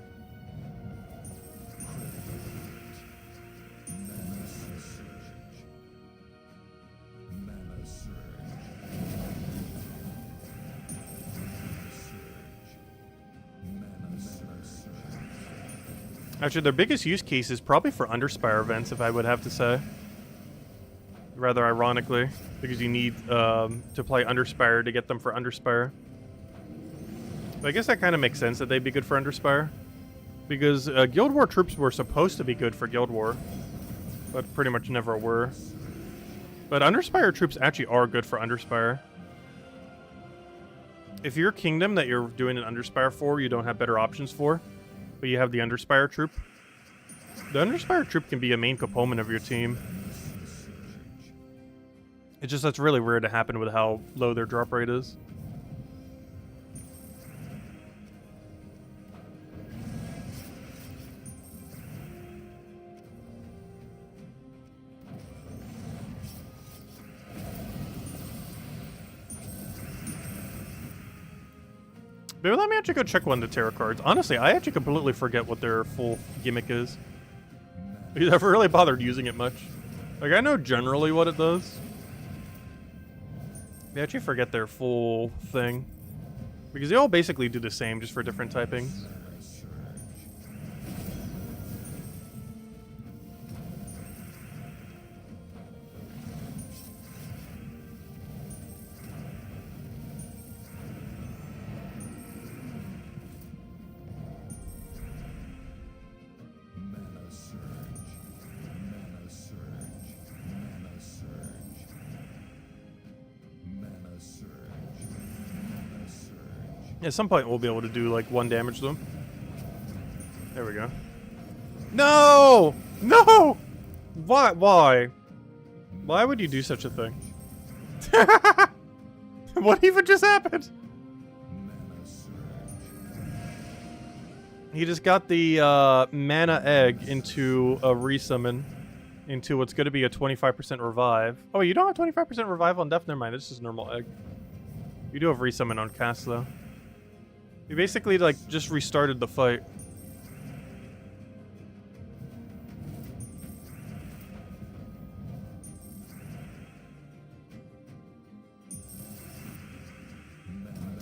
Actually, their biggest use case is probably for Underspire events, if I would have to say. Rather ironically, because you need to play Underspire to get them for Underspire. But I guess that kind of makes sense that they'd be good for Underspire. Because Guild War troops were supposed to be good for Guild War, but pretty much never were. But Underspire troops actually are good for Underspire. If your kingdom that you're doing an Underspire for, you don't have better options for, but you have the Underspire troop, the Underspire troop can be a main component of your team. It's just that's really rare to happen with how low their drop rate is. Maybe let me actually go check one of the tarot cards. Honestly, I actually completely forget what their full gimmick is. Because I've really bothered using it much. Like, I know generally what it does. I actually forget their full thing. Because they all basically do the same, just for different typings. At some point, we'll be able to do, like, 1 damage to them. There we go. No! No! Why? Why? Why would you do such a thing? What even just happened? He just got the mana egg into a resummon. Into what's going to be a 25% revive. Oh, you don't have 25% revive on death? Never mind, this is normal egg. You do have resummon on cast, though. You basically, like, just restarted the fight.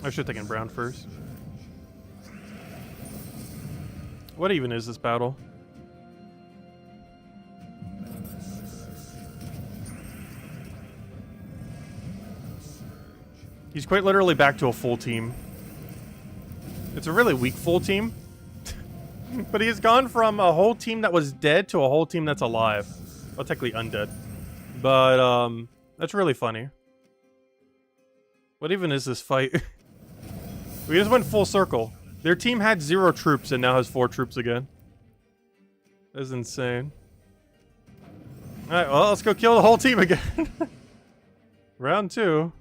I should have taken brown first. What even is this battle? He's quite literally back to a full team. It's a really weak full team. But he's gone from a whole team that was dead to a whole team that's alive. Well, technically undead. But, that's really funny. What even is this fight? We just went full circle. Their team had 0 troops and now has 4 troops again. That's insane. Alright, well, let's go kill the whole team again. Round 2.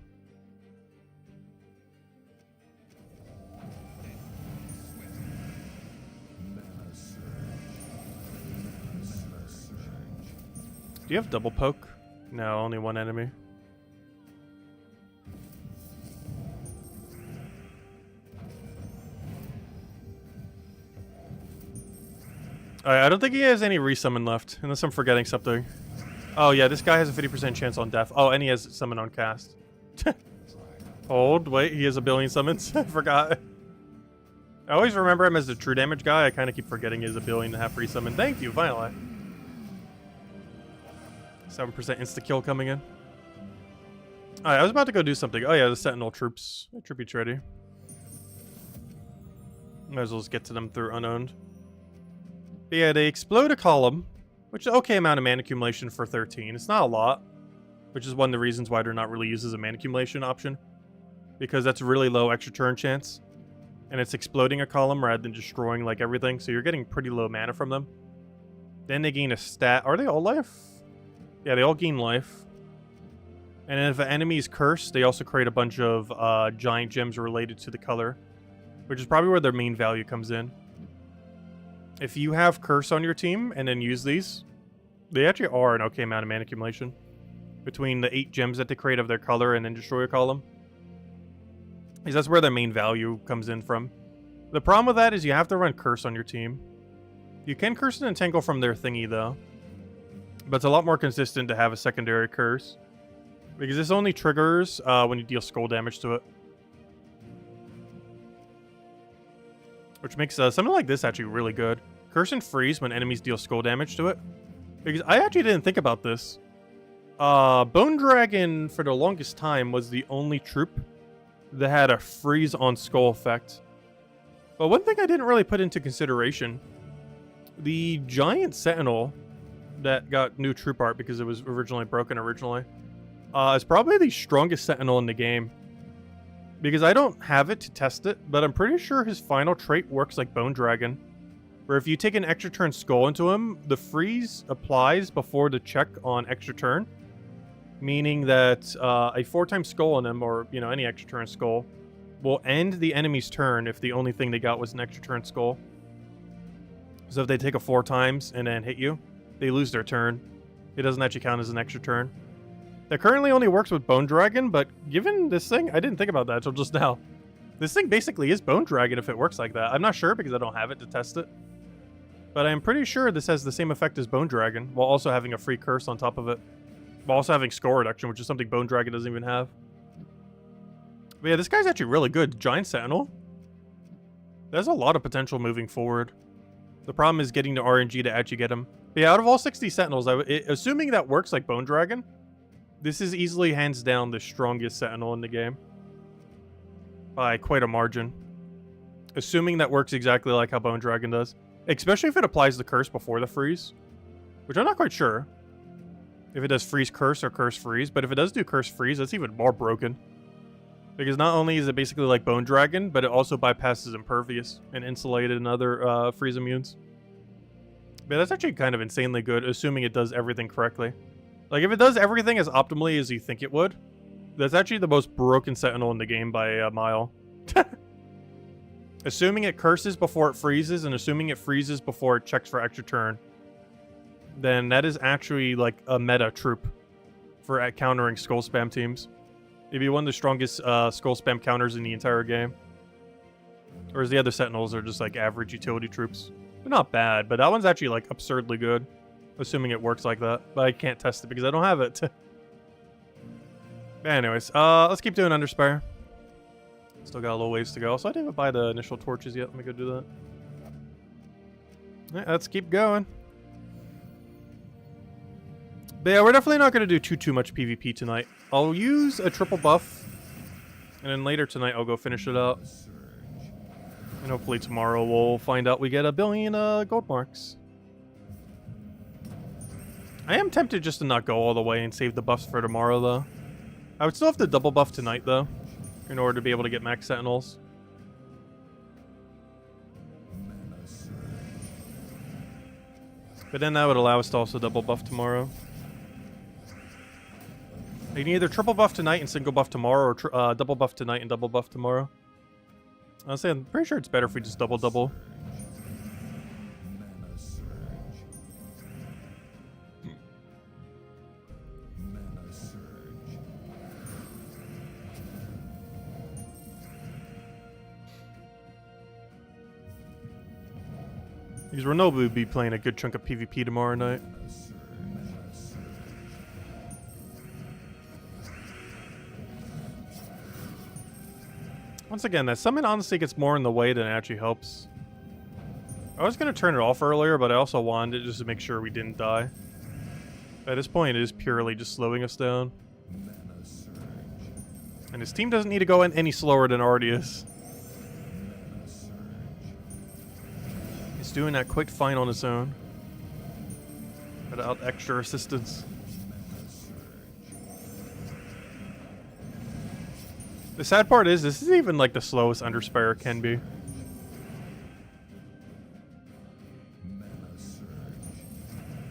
Do you have double poke? No, only one enemy. Alright, I don't think he has any resummon left, unless I'm forgetting something. Oh yeah, this guy has a 50% chance on death. Oh, and he has summon on cast. Hold, wait, he has a billion summons? I forgot. I always remember him as the true damage guy. I kind of keep forgetting he has a billion and a half resummon. Thank you, finally. 7% insta-kill coming in. Alright, I was about to go do something. Oh yeah, the Sentinel troops. Tributes ready. Might as well just get to them through unowned. But yeah, they explode a column, which is an okay amount of mana accumulation for 13. It's not a lot, which is one of the reasons why they're not really used as a mana accumulation option. Because that's a really low extra turn chance. And it's exploding a column rather than destroying like everything, so you're getting pretty low mana from them. Then they gain a stat. Are they all life? Yeah, they all gain life. And if an enemy is cursed, they also create a bunch of giant gems related to the color, which is probably where their main value comes in. If you have curse on your team and then use these, they actually are an okay amount of mana accumulation. Between the 8 gems that they create of their color and then destroy a column. Because that's where their main value comes in from. The problem with that is you have to run curse on your team. You can curse and entangle from their thingy though. But it's a lot more consistent to have a secondary curse. Because this only triggers when you deal skull damage to it. Which makes something like this actually really good. Curse and freeze when enemies deal skull damage to it. Because I actually didn't think about this. Bone Dragon, for the longest time, was the only troop that had a freeze on skull effect. But one thing I didn't really put into consideration. The giant Sentinel that got new troop art because it was originally broken is probably the strongest Sentinel in the game. Because I don't have it to test it, but I'm pretty sure his final trait works like Bone Dragon. Where if you take an extra turn skull into him, the freeze applies before the check on extra turn. Meaning that a 4-time skull on him, or you know, any extra turn skull, will end the enemy's turn if the only thing they got was an extra turn skull. So if they take a 4 times and then hit you, they lose their turn. It doesn't actually count as an extra turn. That currently only works with Bone Dragon, but given this thing, I didn't think about that until just now. This thing basically is Bone Dragon if it works like that. I'm not sure because I don't have it to test it. But I'm pretty sure this has the same effect as Bone Dragon, while also having a free curse on top of it. While also having skull reduction, which is something Bone Dragon doesn't even have. But yeah, this guy's actually really good. Giant Sentinel. There's a lot of potential moving forward. The problem is getting the RNG to actually get him. But yeah, out of all 60 Sentinels, assuming that works like Bone Dragon, this is easily hands down the strongest Sentinel in the game. By quite a margin. Assuming that works exactly like how Bone Dragon does. Especially if it applies the curse before the freeze. Which I'm not quite sure. If it does freeze curse or curse freeze. But if it does do curse freeze, that's even more broken. Because not only is it basically like Bone Dragon, but it also bypasses Impervious and Insulated and other freeze immunes. But that's actually kind of insanely good, assuming it does everything correctly. Like, if it does everything as optimally as you think it would, that's actually the most broken Sentinel in the game by a mile. Assuming it curses before it freezes, and assuming it freezes before it checks for extra turn, then that is actually, like, a meta troop for countering skull spam teams. It'd be one of the strongest skull spam counters in the entire game. Whereas the other Sentinels are just, like, average utility troops. They're not bad, but that one's actually, like, absurdly good. Assuming it works like that. But I can't test it because I don't have it. But anyways, let's keep doing Underspire. Still got a little ways to go. So I didn't even buy the initial torches yet. Let me go do that. Alright, let's keep going. But yeah, we're definitely not going to do too much PvP tonight. I'll use a triple buff. And then later tonight, I'll go finish it out. And hopefully tomorrow we'll find out we get 1 billion gold marks. I am tempted just to not go all the way and save the buffs for tomorrow, though. I would still have to double buff tonight, though, in order to be able to get max Sentinels. But then that would allow us to also double buff tomorrow. You can either triple buff tonight and single buff tomorrow, or double buff tonight and double buff tomorrow. Honestly, I'm pretty sure it's better if we just double. Because Renobu would be playing a good chunk of PvP tomorrow night. Once again, that summon honestly gets more in the way than it actually helps. I was going to turn it off earlier, but I also wanted it just to make sure we didn't die. At this point, it is purely just slowing us down. And his team doesn't need to go in any slower than it already is. He's doing that quite fine on his own. Without extra assistance. The sad part is, this is even like the slowest Underspire can be.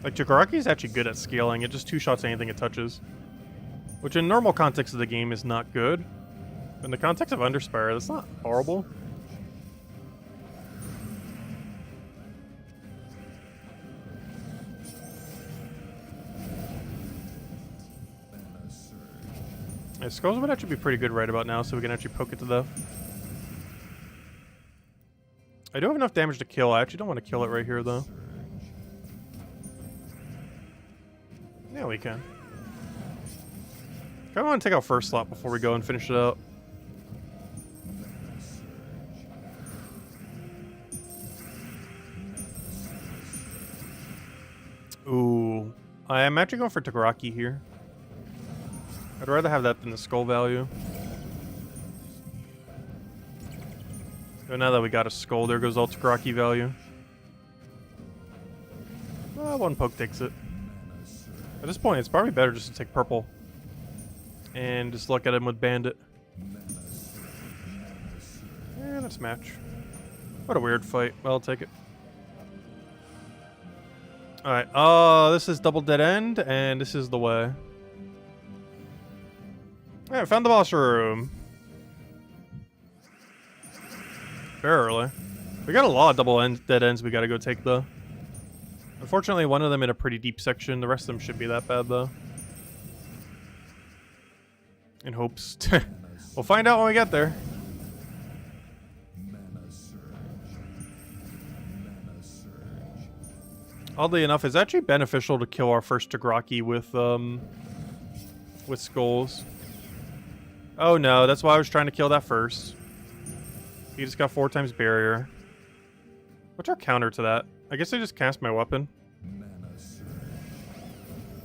Like, Jagaraki is actually good at scaling. It just two-shots anything it touches. Which in normal context of the game is not good. But in the context of Underspire, that's not horrible. Yeah, Skulls would actually be pretty good right about now, so we can actually poke it to death. I do have enough damage to kill. I actually don't want to kill it right here, though. Yeah, we can. I want to take out first slot before we go and finish it out. Ooh. I am actually going for Takaraki here. I'd rather have that than the skull value. So now that we got a skull, there goes all Takaraki value. Well, one poke takes it. At this point, it's probably better just to take purple. And just look at him with Bandit. Yeah, let's match. What a weird fight. Well, I'll take it. Alright, this is double dead end, and this is the way. Alright, found the boss room. Barely. We got a lot of dead ends we gotta go take, though. Unfortunately, one of them in a pretty deep section. The rest of them should be that bad, though. In hopes. We'll find out when we get there. Oddly enough, it's actually beneficial to kill our first Tagaraki with skulls. Oh no, that's why I was trying to kill that first. He just got 4 times barrier. What's our counter to that? I guess I just cast my weapon.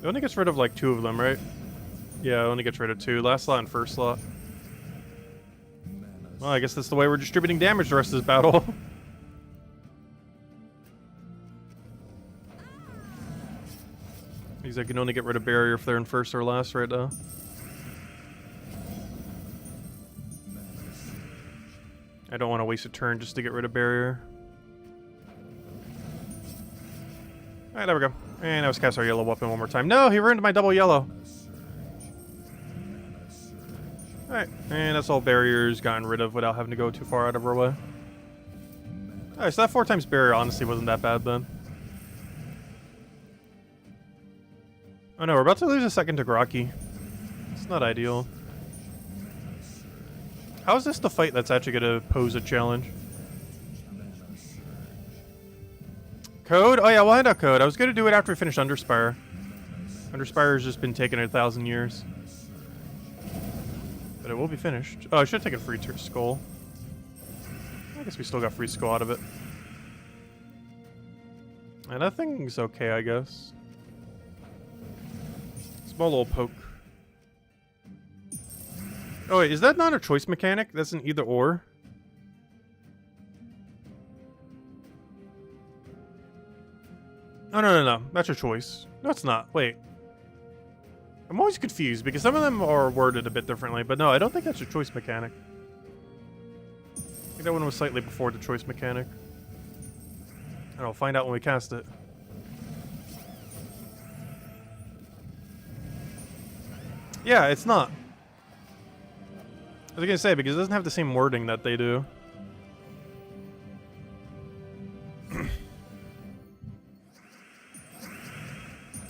It only gets rid of like 2 of them, right? Yeah, it only gets rid of 2. Last slot and first slot. Well, I guess that's the way we're distributing damage the rest of this battle. Because I can only get rid of barrier if they're in first or last right now. I don't want to waste a turn just to get rid of barrier. Alright, there we go. And let's cast our yellow weapon one more time. No, he ruined my double yellow. Alright, and that's all barriers gotten rid of without having to go too far out of our way. Alright, so that 4 times barrier honestly wasn't that bad then. Oh no, we're about to lose a second Tagaraki. It's not ideal. How is this the fight that's actually going to pose a challenge? Code? Oh yeah, we'll hand out code. I was going to do it after we finish Underspire. Underspire has just been taking 1,000 years. But it will be finished. Oh, I should have taken free skull. I guess we still got free skull out of it. And that thing's okay, I guess. Small little poke. Oh wait, is that not a choice mechanic? That's an either or? Oh, no. That's your choice. No, it's not. Wait. I'm always confused because some of them are worded a bit differently, but no, I don't think that's a choice mechanic. I think that one was slightly before the choice mechanic. And I'll find out when we cast it. Yeah, it's not. I was gonna say, because it doesn't have the same wording that they do.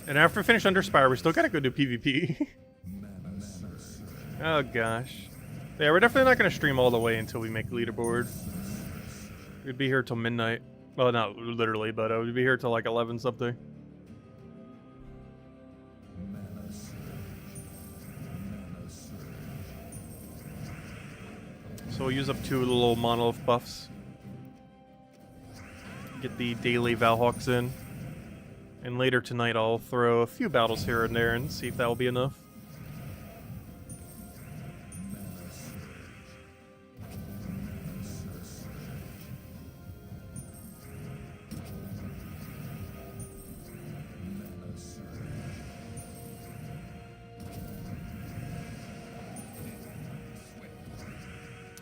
And after we finish Underspire, we still gotta go do PvP. Oh gosh. Yeah, we're definitely not gonna stream all the way until we make leaderboard. We'd be here till midnight. Well, not literally, but we'd be here till like 11 something. So we'll use up 2 little monolith buffs. Get the daily Valhawks in. And later tonight I'll throw a few battles here and there and see if that will be enough.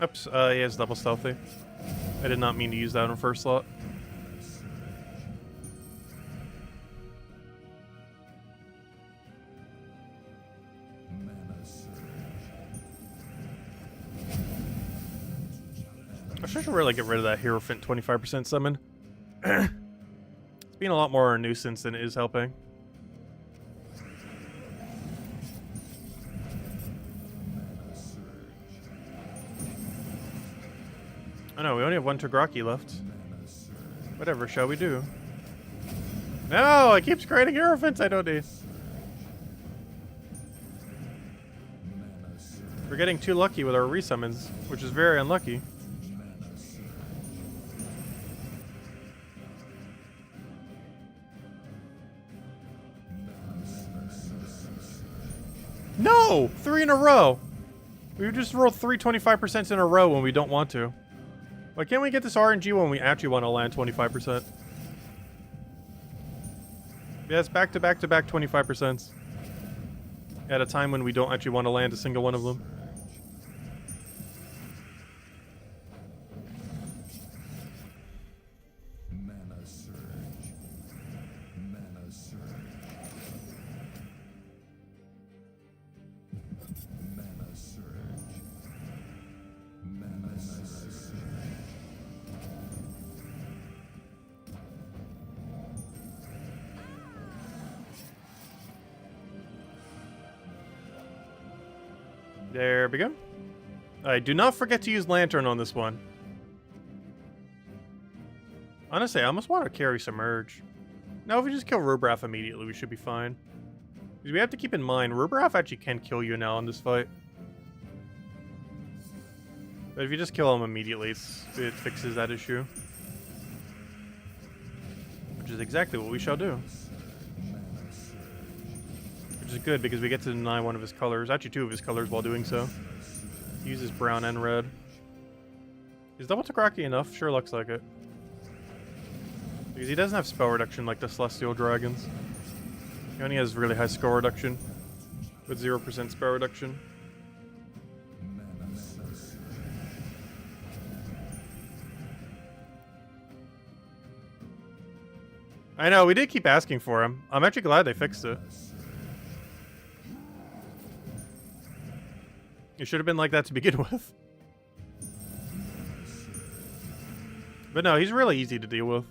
Oops, he has double stealthy. I did not mean to use that on first slot. I should really get rid of that Hierophant 25% summon. It's being a lot more a nuisance than it is helping. Oh no, we only have 1 Tagraki left. Whatever shall we do? No, it keeps creating Hierophants I don't need. We're getting too lucky with our resummons, which is very unlucky. No! 3 in a row! We just rolled 3 25% in a row when we don't want to. Why can't we get this RNG when we actually want to land 25%? Yes, back to back to back 25%. At a time when we don't actually want to land a single one of them. There we go. Do not forget to use Lantern on this one. Honestly, I almost want to carry Submerge. No, if we just kill Rubrath immediately, we should be fine. Because we have to keep in mind, Rubrath actually can kill you now in this fight. But if you just kill him immediately, it fixes that issue. Which is exactly what we shall do. Which is good because we get to deny one of his colors, actually 2 of his colors while doing so. He uses brown and red. Is double Tagraki enough? Sure looks like it. Because he doesn't have spell reduction like the Celestial Dragons. He only has really high spell reduction with 0% spell reduction. I know, we did keep asking for him. I'm actually glad they fixed it. It should have been like that to begin with. But no, he's really easy to deal with.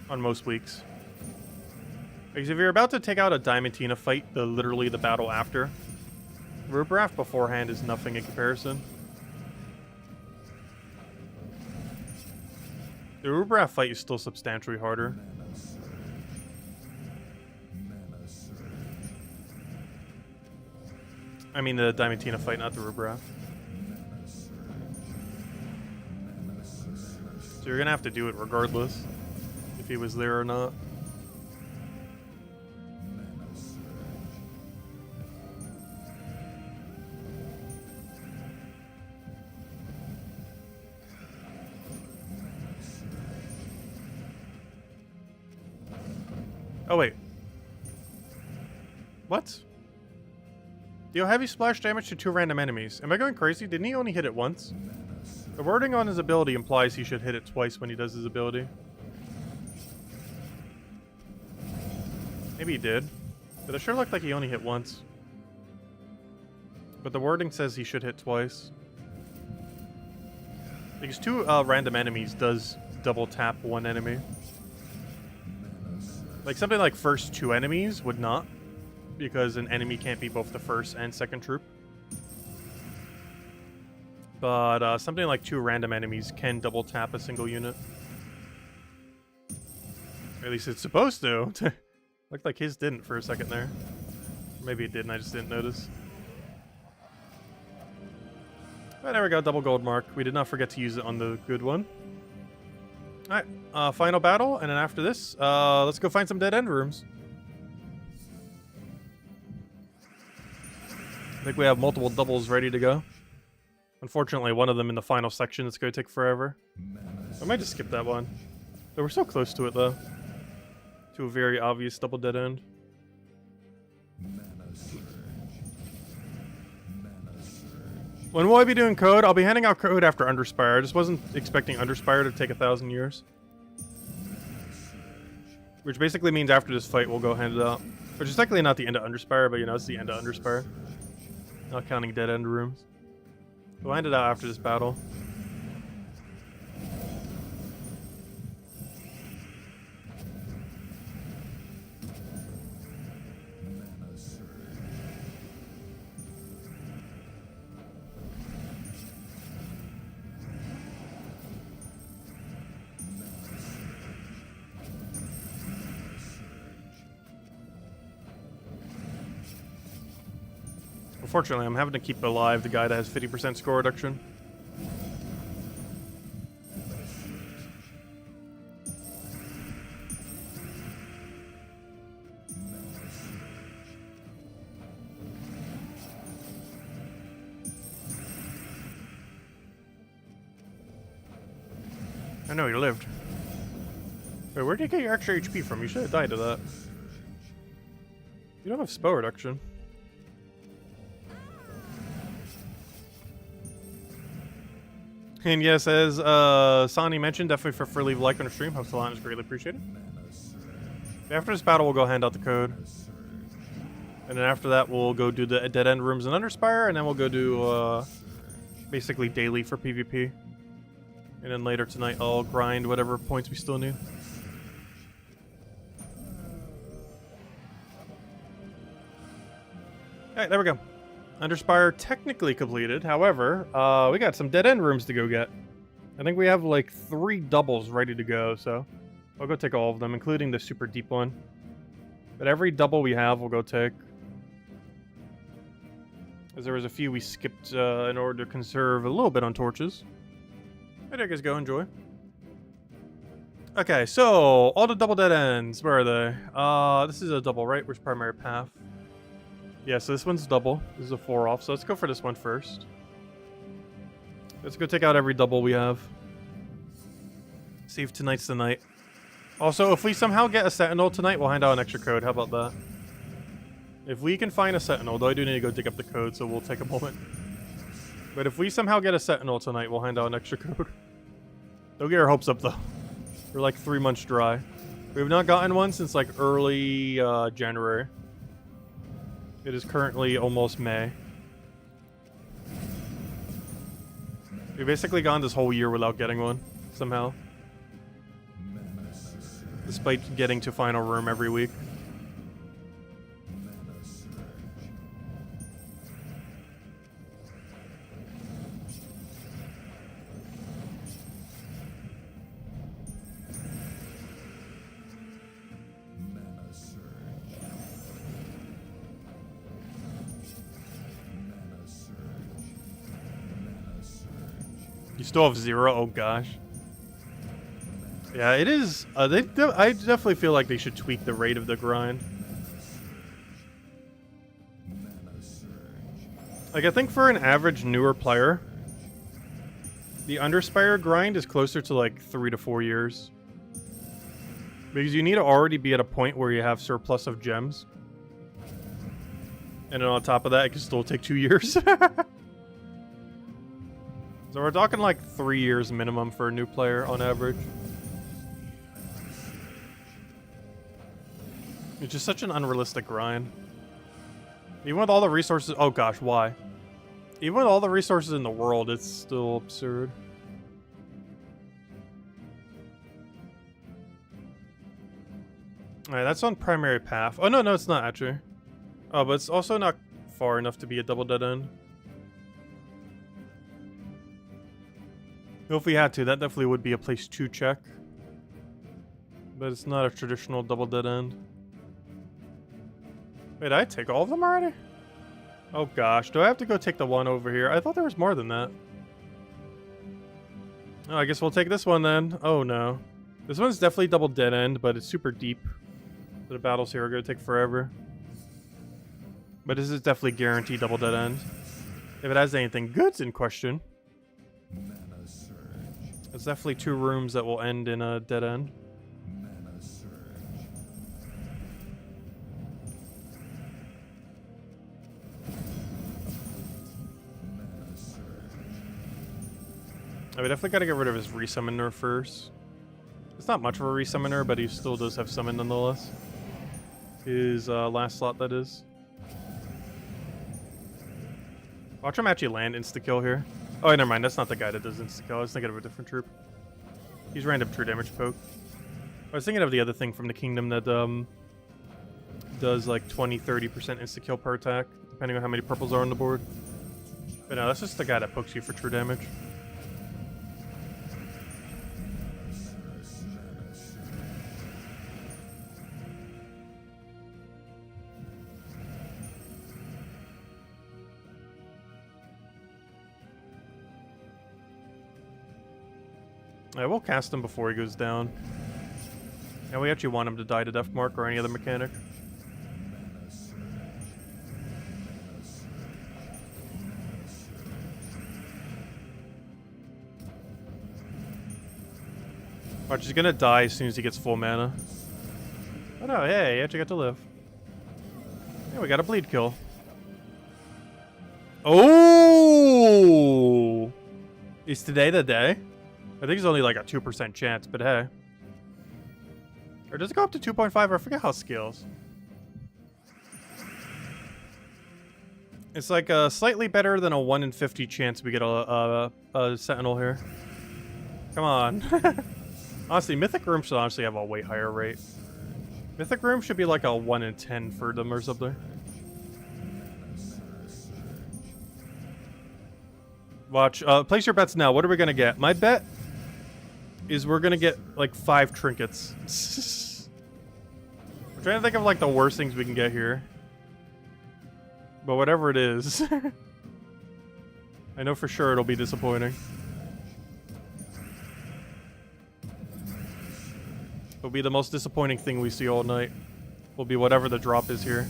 On most weeks. Because if you're about to take out a Diamantina fight, literally the battle after, Rubrath beforehand is nothing in comparison. The Rubrath fight is still substantially harder. I mean the Diamantina fight, not the Rubrath. So you're gonna have to do it regardless, if he was there or not. Oh wait. What? Deal heavy splash damage to 2 random enemies. Am I going crazy? Didn't he only hit it once? The wording on his ability implies he should hit it twice when he does his ability. Maybe he did. But it sure looked like he only hit once. But the wording says he should hit twice. Because 2 random enemies does double tap 1 enemy. Like something like first 2 enemies would not. Because an enemy can't be both the first and second troop. But something like 2 random enemies can double tap a single unit. Or at least it's supposed to. Looked like his didn't for a second there. Maybe it did and I just didn't notice. But there we go, double gold mark. We did not forget to use it on the good one. Alright, final battle, and then after this, let's go find some dead end rooms. I think we have multiple doubles ready to go. Unfortunately, one of them in the final section is going to take forever. I might just skip that one. But we're so close to it, though. To a very obvious double dead end. When will I be doing code? I'll be handing out code after Underspire. I just wasn't expecting Underspire to take 1,000 years. Which basically means after this fight, we'll go hand it out. Which is technically not the end of Underspire, but you know, it's the end of Underspire. Not counting dead end rooms. We'll hand it out after this battle. Unfortunately, I'm having to keep alive the guy that has 50% score reduction. I know, you lived. Wait, where did you get your extra HP from? You should have died to that. You don't have spell reduction. And yes, as Sani mentioned, definitely for free leave like on the stream. Helps a lot and is greatly appreciated. After this battle, we'll go hand out the code. And then after that, we'll go do the dead end rooms in Underspire, and then we'll go do basically daily for PvP. And then later tonight, I'll grind whatever points we still need. Alright, there we go. Underspire technically completed. However, we got some dead end rooms to go get. I think we have like 3 doubles ready to go, so I'll go take all of them, including the super deep one. But every double we have, we'll go take. As there was a few we skipped in order to conserve a little bit on torches. There you guys go, enjoy. Okay, so all the double dead ends, where are they? This is a double, right? Where's primary path? Yeah, so this one's double. This is a 4 off, so let's go for this one first. Let's go take out every double we have. See if tonight's the night. Also, if we somehow get a Sentinel tonight, we'll hand out an extra code. How about that? If we can find a Sentinel, though I do need to go dig up the code, so we'll take a moment. But if we somehow get a Sentinel tonight, we'll hand out an extra code. Don't get our hopes up, though. We're like 3 months dry. We have not gotten one since like early January. It is currently almost May. We've basically gone this whole year without getting one, somehow. Despite getting to final room every week. You still have 0? Oh gosh. Yeah, it is. I definitely feel like they should tweak the rate of the grind. Like, I think for an average newer player, the Underspire grind is closer to like 3 to 4 years. Because you need to already be at a point where you have surplus of gems. And then on top of that, it can still take 2 years. So we're talking like 3 years minimum for a new player on average. It's just such an unrealistic grind. Even with all the resources... Oh gosh, why? Even with all the resources in the world, it's still absurd. Alright, that's on primary path. Oh, no, it's not actually. Oh, but it's also not far enough to be a double dead end. If we had to, that definitely would be a place to check. But it's not a traditional double dead end. Wait, did I take all of them already? Oh gosh, do I have to go take the one over here? I thought there was more than that. Oh, I guess we'll take this one then. Oh no. This one's definitely double dead end, but it's super deep. The battles here are going to take forever. But this is definitely guaranteed double dead end. If it has anything good's in question. It's definitely 2 rooms that will end in a dead end. We definitely gotta get rid of his resummoner first. It's not much of a resummoner, but he still does have summon nonetheless. His last slot, that is. Watch him actually land insta-kill here. Oh, never mind, that's not the guy that does insta-kill. I was thinking of a different troop. He's random true damage poke. I was thinking of the other thing from the kingdom that does like 20-30% insta-kill per attack, depending on how many purples are on the board. But no, that's just the guy that pokes you for true damage. I will cast him before he goes down. And we actually want him to die to Death Mark or any other mechanic. Watch, he's gonna die as soon as he gets full mana. Oh no, hey, he actually got to live. Yeah, we got a bleed kill. Oh! Is today the day? I think it's only like a 2% chance, but hey. Or does it go up to 2.5? I forget how it scales. It's like slightly better than a 1 in 50 chance we get a Sentinel here. Come on. Honestly, Mythic Room should honestly have a way higher rate. Mythic Room should be like a 1 in 10 for them or something. Watch. Place your bets now. What are we going to get? My bet is we're going to get like 5 trinkets. I'm trying to think of like the worst things we can get here. But whatever it is, I know for sure it'll be disappointing. It'll be the most disappointing thing we see all night. Will be whatever the drop is here.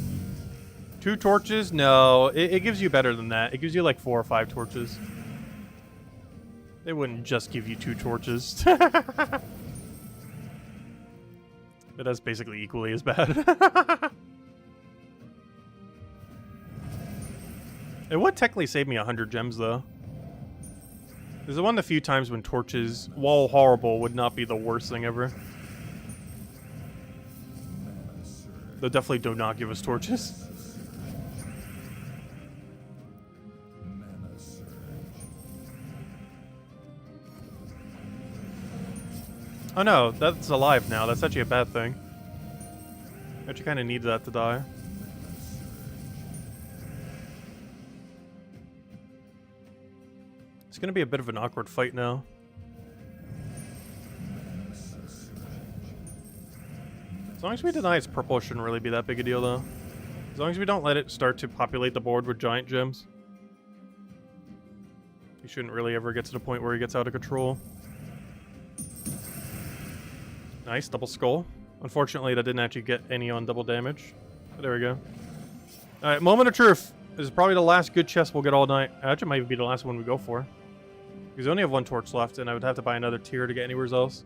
2 torches? No, it gives you better than that. It gives you like 4 or 5 torches. They wouldn't just give you 2 torches. But that's basically equally as bad. It would technically save me 100 gems, though. This is one of the few times when torches, while horrible, would not be the worst thing ever. They definitely do not give us torches. Oh no, that's alive now. That's actually a bad thing. I actually kind of need that to die. It's gonna be a bit of an awkward fight now. As long as we deny its purple, it shouldn't really be that big a deal though. As long as we don't let it start to populate the board with giant gems. He shouldn't really ever get to the point where he gets out of control. Nice, double skull. Unfortunately, that didn't actually get any on double damage. But there we go. Alright, moment of truth. This is probably the last good chest we'll get all night. Actually, might be the last one we go for. Because we only have 1 torch left, and I would have to buy another tier to get anywhere else.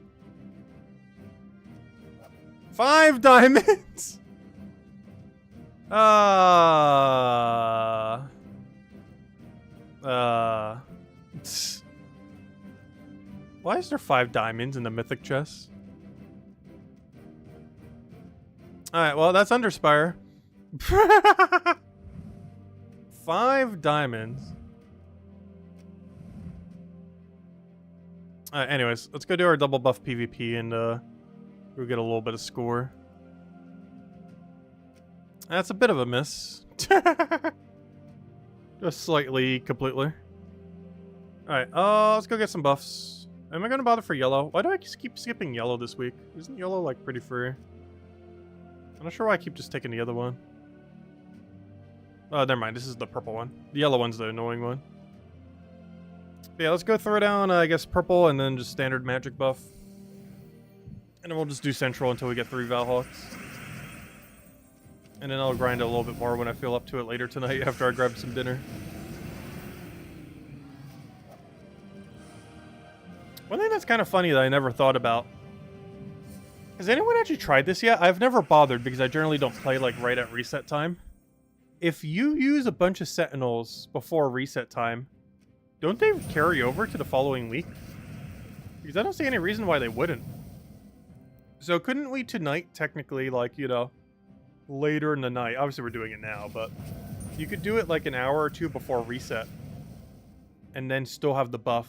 5 diamonds! Why is there 5 diamonds in the mythic chest? Alright, well, that's Underspire. 5 diamonds. Alright, anyways, let's go do our double buff PvP and we'll get a little bit of score. That's a bit of a miss. Just slightly, completely. Alright, let's go get some buffs. Am I gonna bother for yellow? Why do I just keep skipping yellow this week? Isn't yellow, like, pretty free? I'm not sure why I keep just taking the other one. Oh, never mind. This is the purple one. The yellow one's the annoying one. But yeah, let's go throw down, I guess, purple and then just standard magic buff. And then we'll just do central until we get 3 Valhawks. And then I'll grind it a little bit more when I feel up to it later tonight after I grab some dinner. One thing that's kind of funny that I never thought about. Has anyone actually tried this yet? I've never bothered because I generally don't play like right at reset time. If you use a bunch of Sentinels before reset time, don't they carry over to the following week? Because I don't see any reason why they wouldn't. So couldn't we tonight technically, like, you know, later in the night, obviously we're doing it now, but you could do it like an hour or 2 before reset and then still have the buff,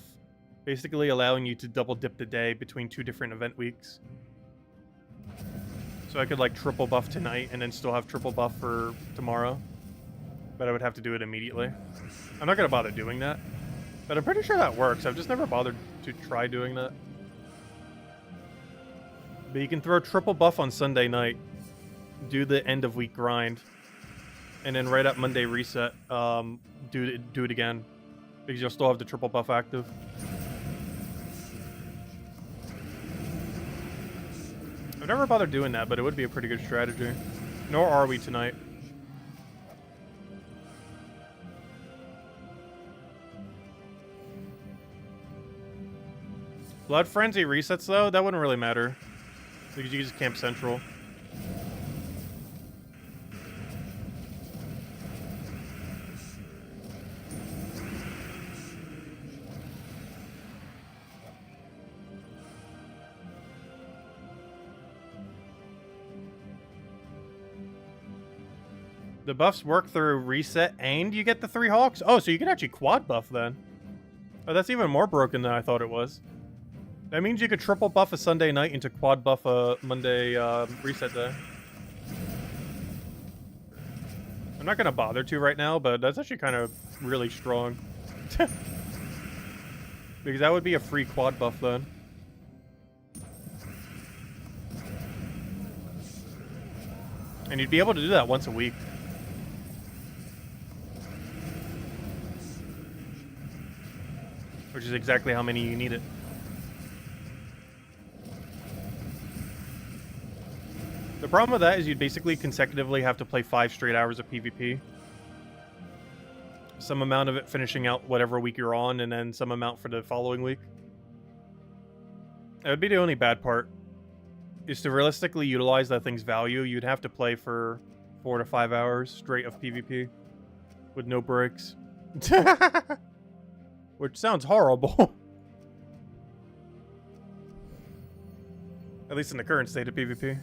basically allowing you to double dip the day between 2 different event weeks. So I could like triple buff tonight and then still have triple buff for tomorrow, but I would have to do it immediately. I'm not gonna bother doing that, but I'm pretty sure that works. I've just never bothered to try doing that. But you can throw triple buff on Sunday night, do the end of week grind, and then right at Monday reset, do it again, because you'll still have the triple buff active. I've never bothered doing that, but it would be a pretty good strategy. Nor are we tonight. Blood Frenzy resets though? That wouldn't really matter, because you can just camp central. The buffs work through reset and you get the 3 hawks? Oh, so you can actually quad buff then. Oh, that's even more broken than I thought it was. That means you could triple buff a Sunday night into quad buff a Monday reset day. I'm not going to bother to right now, but that's actually kind of really strong. Because that would be a free quad buff then. And you'd be able to do that once a week. Which is exactly how many you need it. The problem with that is you'd basically consecutively have to play 5 straight hours of PvP. Some amount of it finishing out whatever week you're on, and then some amount for the following week. That would be the only bad part. Is to realistically utilize that thing's value, you'd have to play for 4 to 5 hours straight of PvP. With no breaks. Which sounds horrible. At least in the current state of PvP.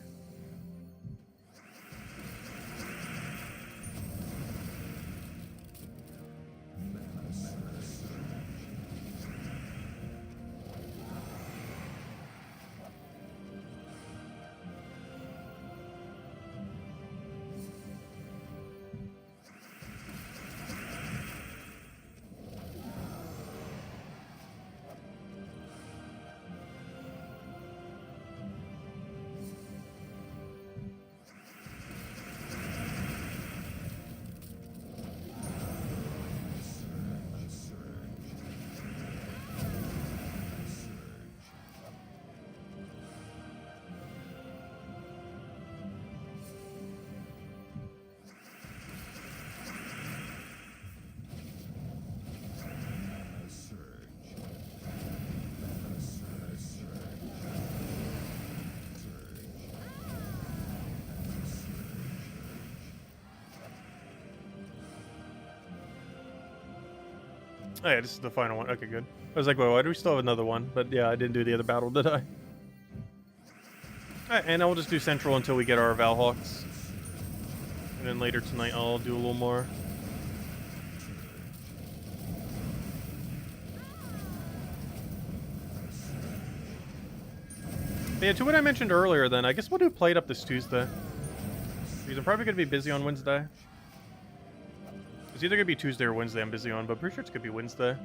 Oh yeah, this is the final one. Okay, good. I was like, well, why do we still have another one? But yeah, I didn't do the other battle, did I? Alright, and I'll just do Central until we get our Valhawks. And then later tonight I'll do a little more. But yeah, to what I mentioned earlier then, I guess we'll do Plate Up this Tuesday. Because I'm probably going to be busy on Wednesday. It's either going to be Tuesday or Wednesday I'm busy on, but I'm pretty sure it's going to be Wednesday.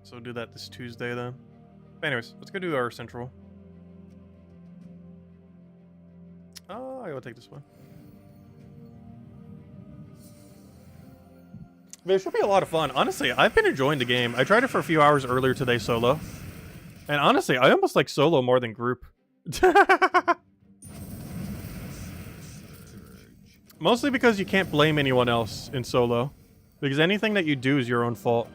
So we'll do that this Tuesday then. But anyways, let's go do our Central. Oh, I will take this one. But it should be a lot of fun. Honestly, I've been enjoying the game. I tried it for a few hours earlier today solo. And honestly, I almost like solo more than group. Mostly because you can't blame anyone else in solo. Because anything that you do is your own fault.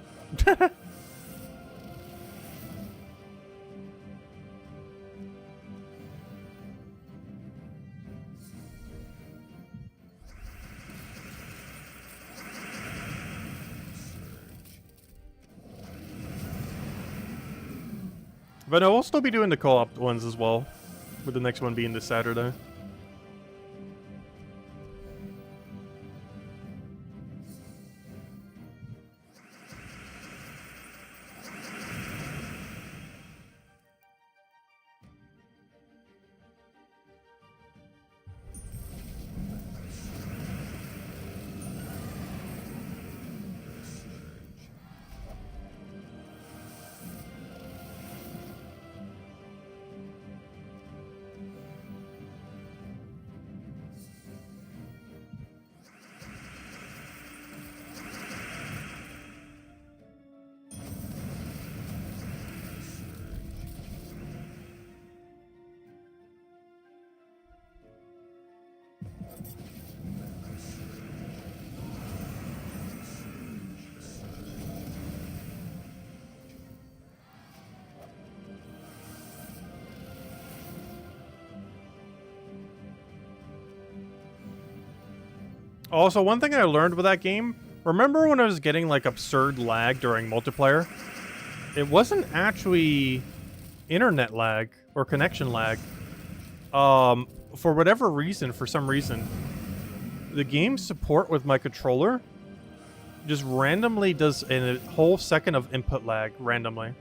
But no, we'll still be doing the co-op ones as well. With the next one being this Saturday. Also, one thing I learned with that game, remember when I was getting like absurd lag during multiplayer? It wasn't actually internet lag or connection lag. For whatever reason, for some reason, the game's support with my controller just randomly does a whole second of input lag randomly.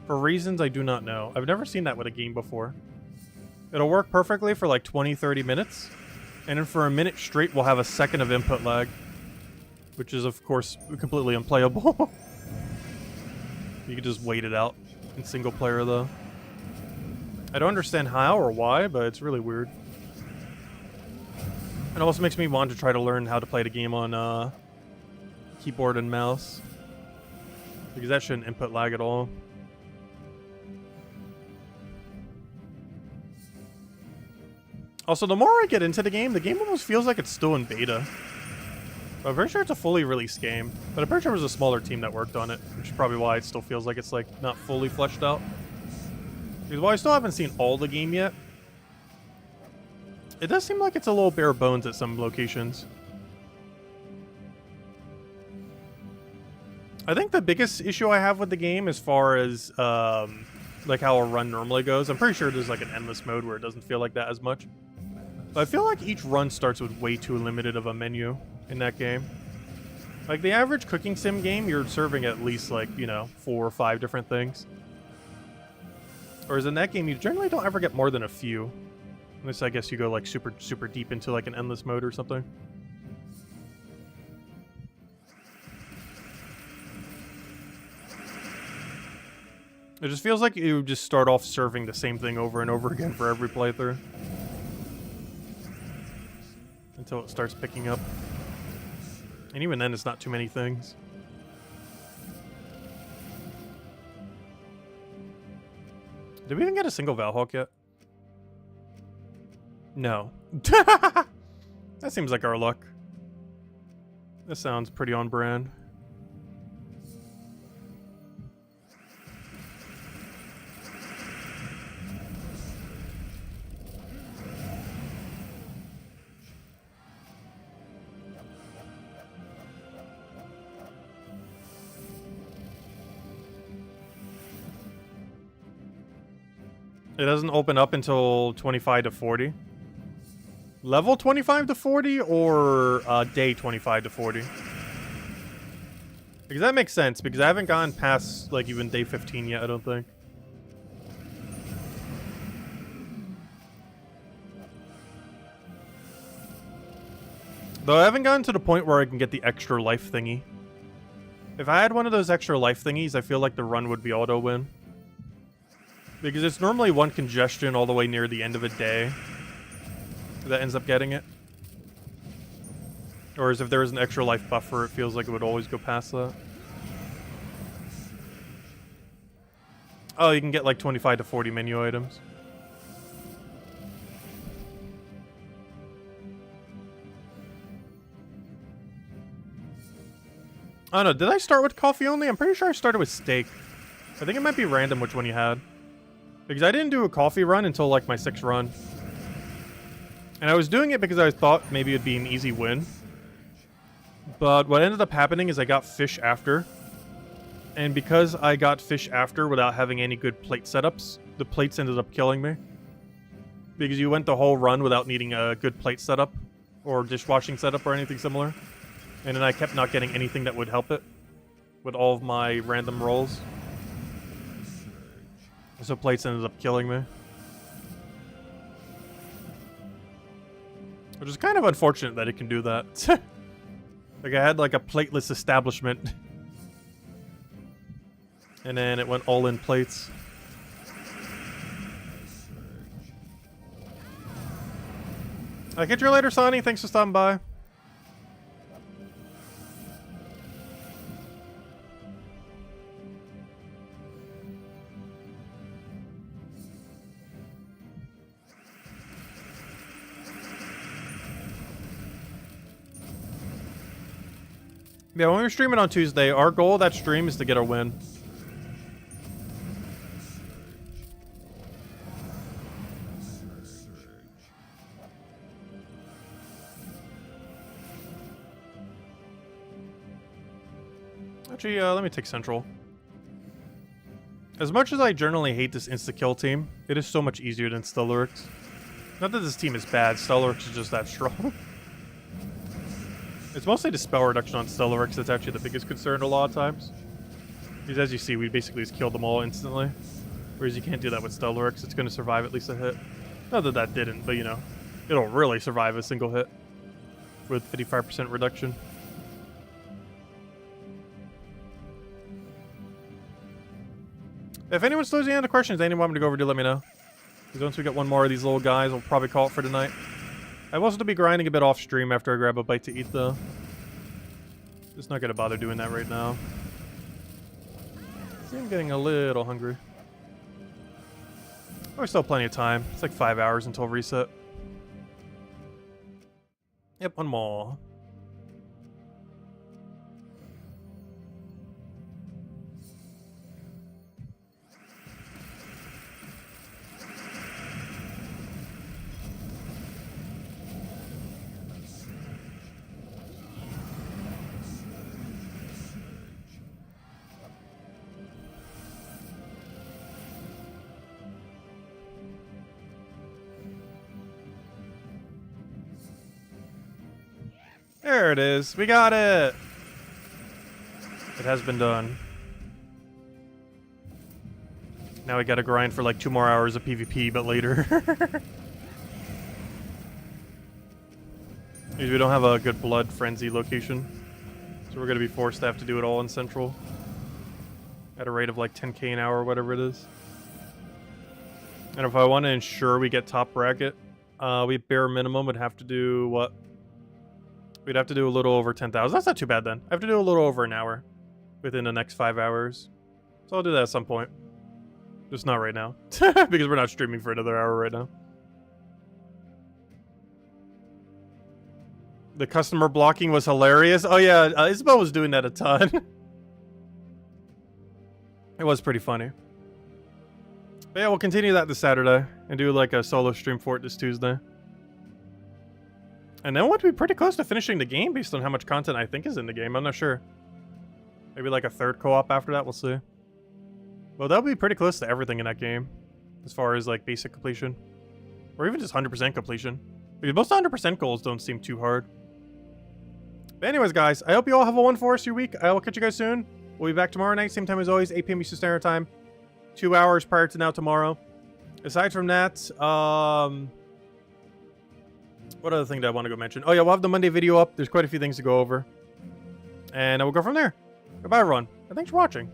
For reasons I do not know. I've never seen that with a game before. It'll work perfectly for like 20-30 minutes. And then for a minute straight, we'll have a second of input lag. Which is, of course, completely unplayable. You can just wait it out in single player, though. I don't understand how or why, but it's really weird. It also makes me want to try to learn how to play the game on keyboard and mouse. Because that shouldn't input lag at all. Also, the more I get into the game almost feels like it's still in beta. I'm pretty sure it's a fully released game, but I'm pretty sure it was a smaller team that worked on it, which is probably why it still feels like it's like not fully fleshed out. Because while I still haven't seen all the game yet, it does seem like it's a little bare bones at some locations. I think the biggest issue I have with the game as far as like how a run normally goes, I'm pretty sure there's like an endless mode where it doesn't feel like that as much. But I feel like each run starts with way too limited of a menu in that game. Like the average cooking sim game, you're serving at least like, you know, 4 or 5 different things. Whereas in that game, you generally don't ever get more than a few. Unless I guess you go like super deep into like an endless mode or something. It just feels like you just start off serving the same thing over and over again for every playthrough. Until it starts picking up. And even then, it's not too many things. Did we even get a single Valhawk yet? No. That seems like our luck. This sounds pretty on brand. It doesn't open up until 25 to 40. Level 25 to 40 or day 25 to 40? Because that makes sense, because I haven't gone past, like, even day 15 yet, I don't think. Though I haven't gotten to the point where I can get the extra life thingy. If I had one of those extra life thingies, I feel like the run would be auto-win. Because it's normally one congestion all the way near the end of a day that ends up getting it. Or as if there was an extra life buffer, it feels like it would always go past that. Oh, you can get like 25 to 40 menu items. I don't know, did I start with coffee only? I'm pretty sure I started with steak. I think it might be random which one you had. Because I didn't do a coffee run until like my 6th run. And I was doing it because I thought maybe it'd be an easy win. But what ended up happening is I got fish after. And because I got fish after without having any good plate setups, the plates ended up killing me. Because you went the whole run without needing a good plate setup or dishwashing setup or anything similar. And then I kept not getting anything that would help it with all of my random rolls. So plates ended up killing me. Which is kind of unfortunate that it can do that. Like I had like a plateless establishment. And then it went all in plates. I'll catch you later, Sonny. Thanks for stopping by. Yeah, when we're streaming on Tuesday, our goal of that stream is to get a win. Actually, let me take Central. As much as I generally hate this insta-kill team, it is so much easier than Stellarix. Not that this team is bad, Stellarix is just that strong. It's mostly the spell reduction on Stellarix that's actually the biggest concern a lot of times. Because as you see, we basically just killed them all instantly. Whereas you can't do that with Stellarix, it's going to survive at least a hit. Not that that didn't, but you know, it'll really survive a single hit. With 55% reduction. If anyone still has any other questions anyone want me to go over, do let me know. Because once we get one more of these little guys, we'll probably call it for tonight. I will also be grinding a bit off stream after I grab a bite to eat, though. Just not gonna bother doing that right now. I'm getting a little hungry. Oh, we still have plenty of time. It's like 5 hours until reset. Yep, one more. There it is. We got it. It has been done. Now we gotta grind for like 2 more hours of PvP, but later. Because we don't have a good blood frenzy location. So we're gonna be forced to have to do it all in Central. At a rate of like 10k an hour or whatever it is. And if I want to ensure we get top bracket, we bare minimum would have to do what? We'd have to do a little over 10,000. That's not too bad then. I have to do a little over an hour within the next 5 hours. So I'll do that at some point. Just not right now. Because we're not streaming for another hour right now. The customer blocking was hilarious. Oh yeah, Isabel was doing that a ton. It was pretty funny. But yeah, we'll continue that this Saturday and do like a solo stream for it this Tuesday. And then we'll be pretty close to finishing the game based on how much content I think is in the game. I'm not sure. Maybe like a third co-op after that, we'll see. Well, that'll be pretty close to everything in that game. as far as like basic completion, or even just 100% completion. Because most 100% goals don't seem too hard. But anyways, guys, I hope you all have a wonderful rest of your week. I will catch you guys soon. We'll be back tomorrow night, same time as always, 8 p.m. Eastern Standard Time. 2 hours prior to now tomorrow. Aside from that, what other thing did I want to go mention? Oh yeah, we'll have the Monday video up. There's quite a few things to go over. And we'll go from there. Goodbye, everyone. And thanks for watching.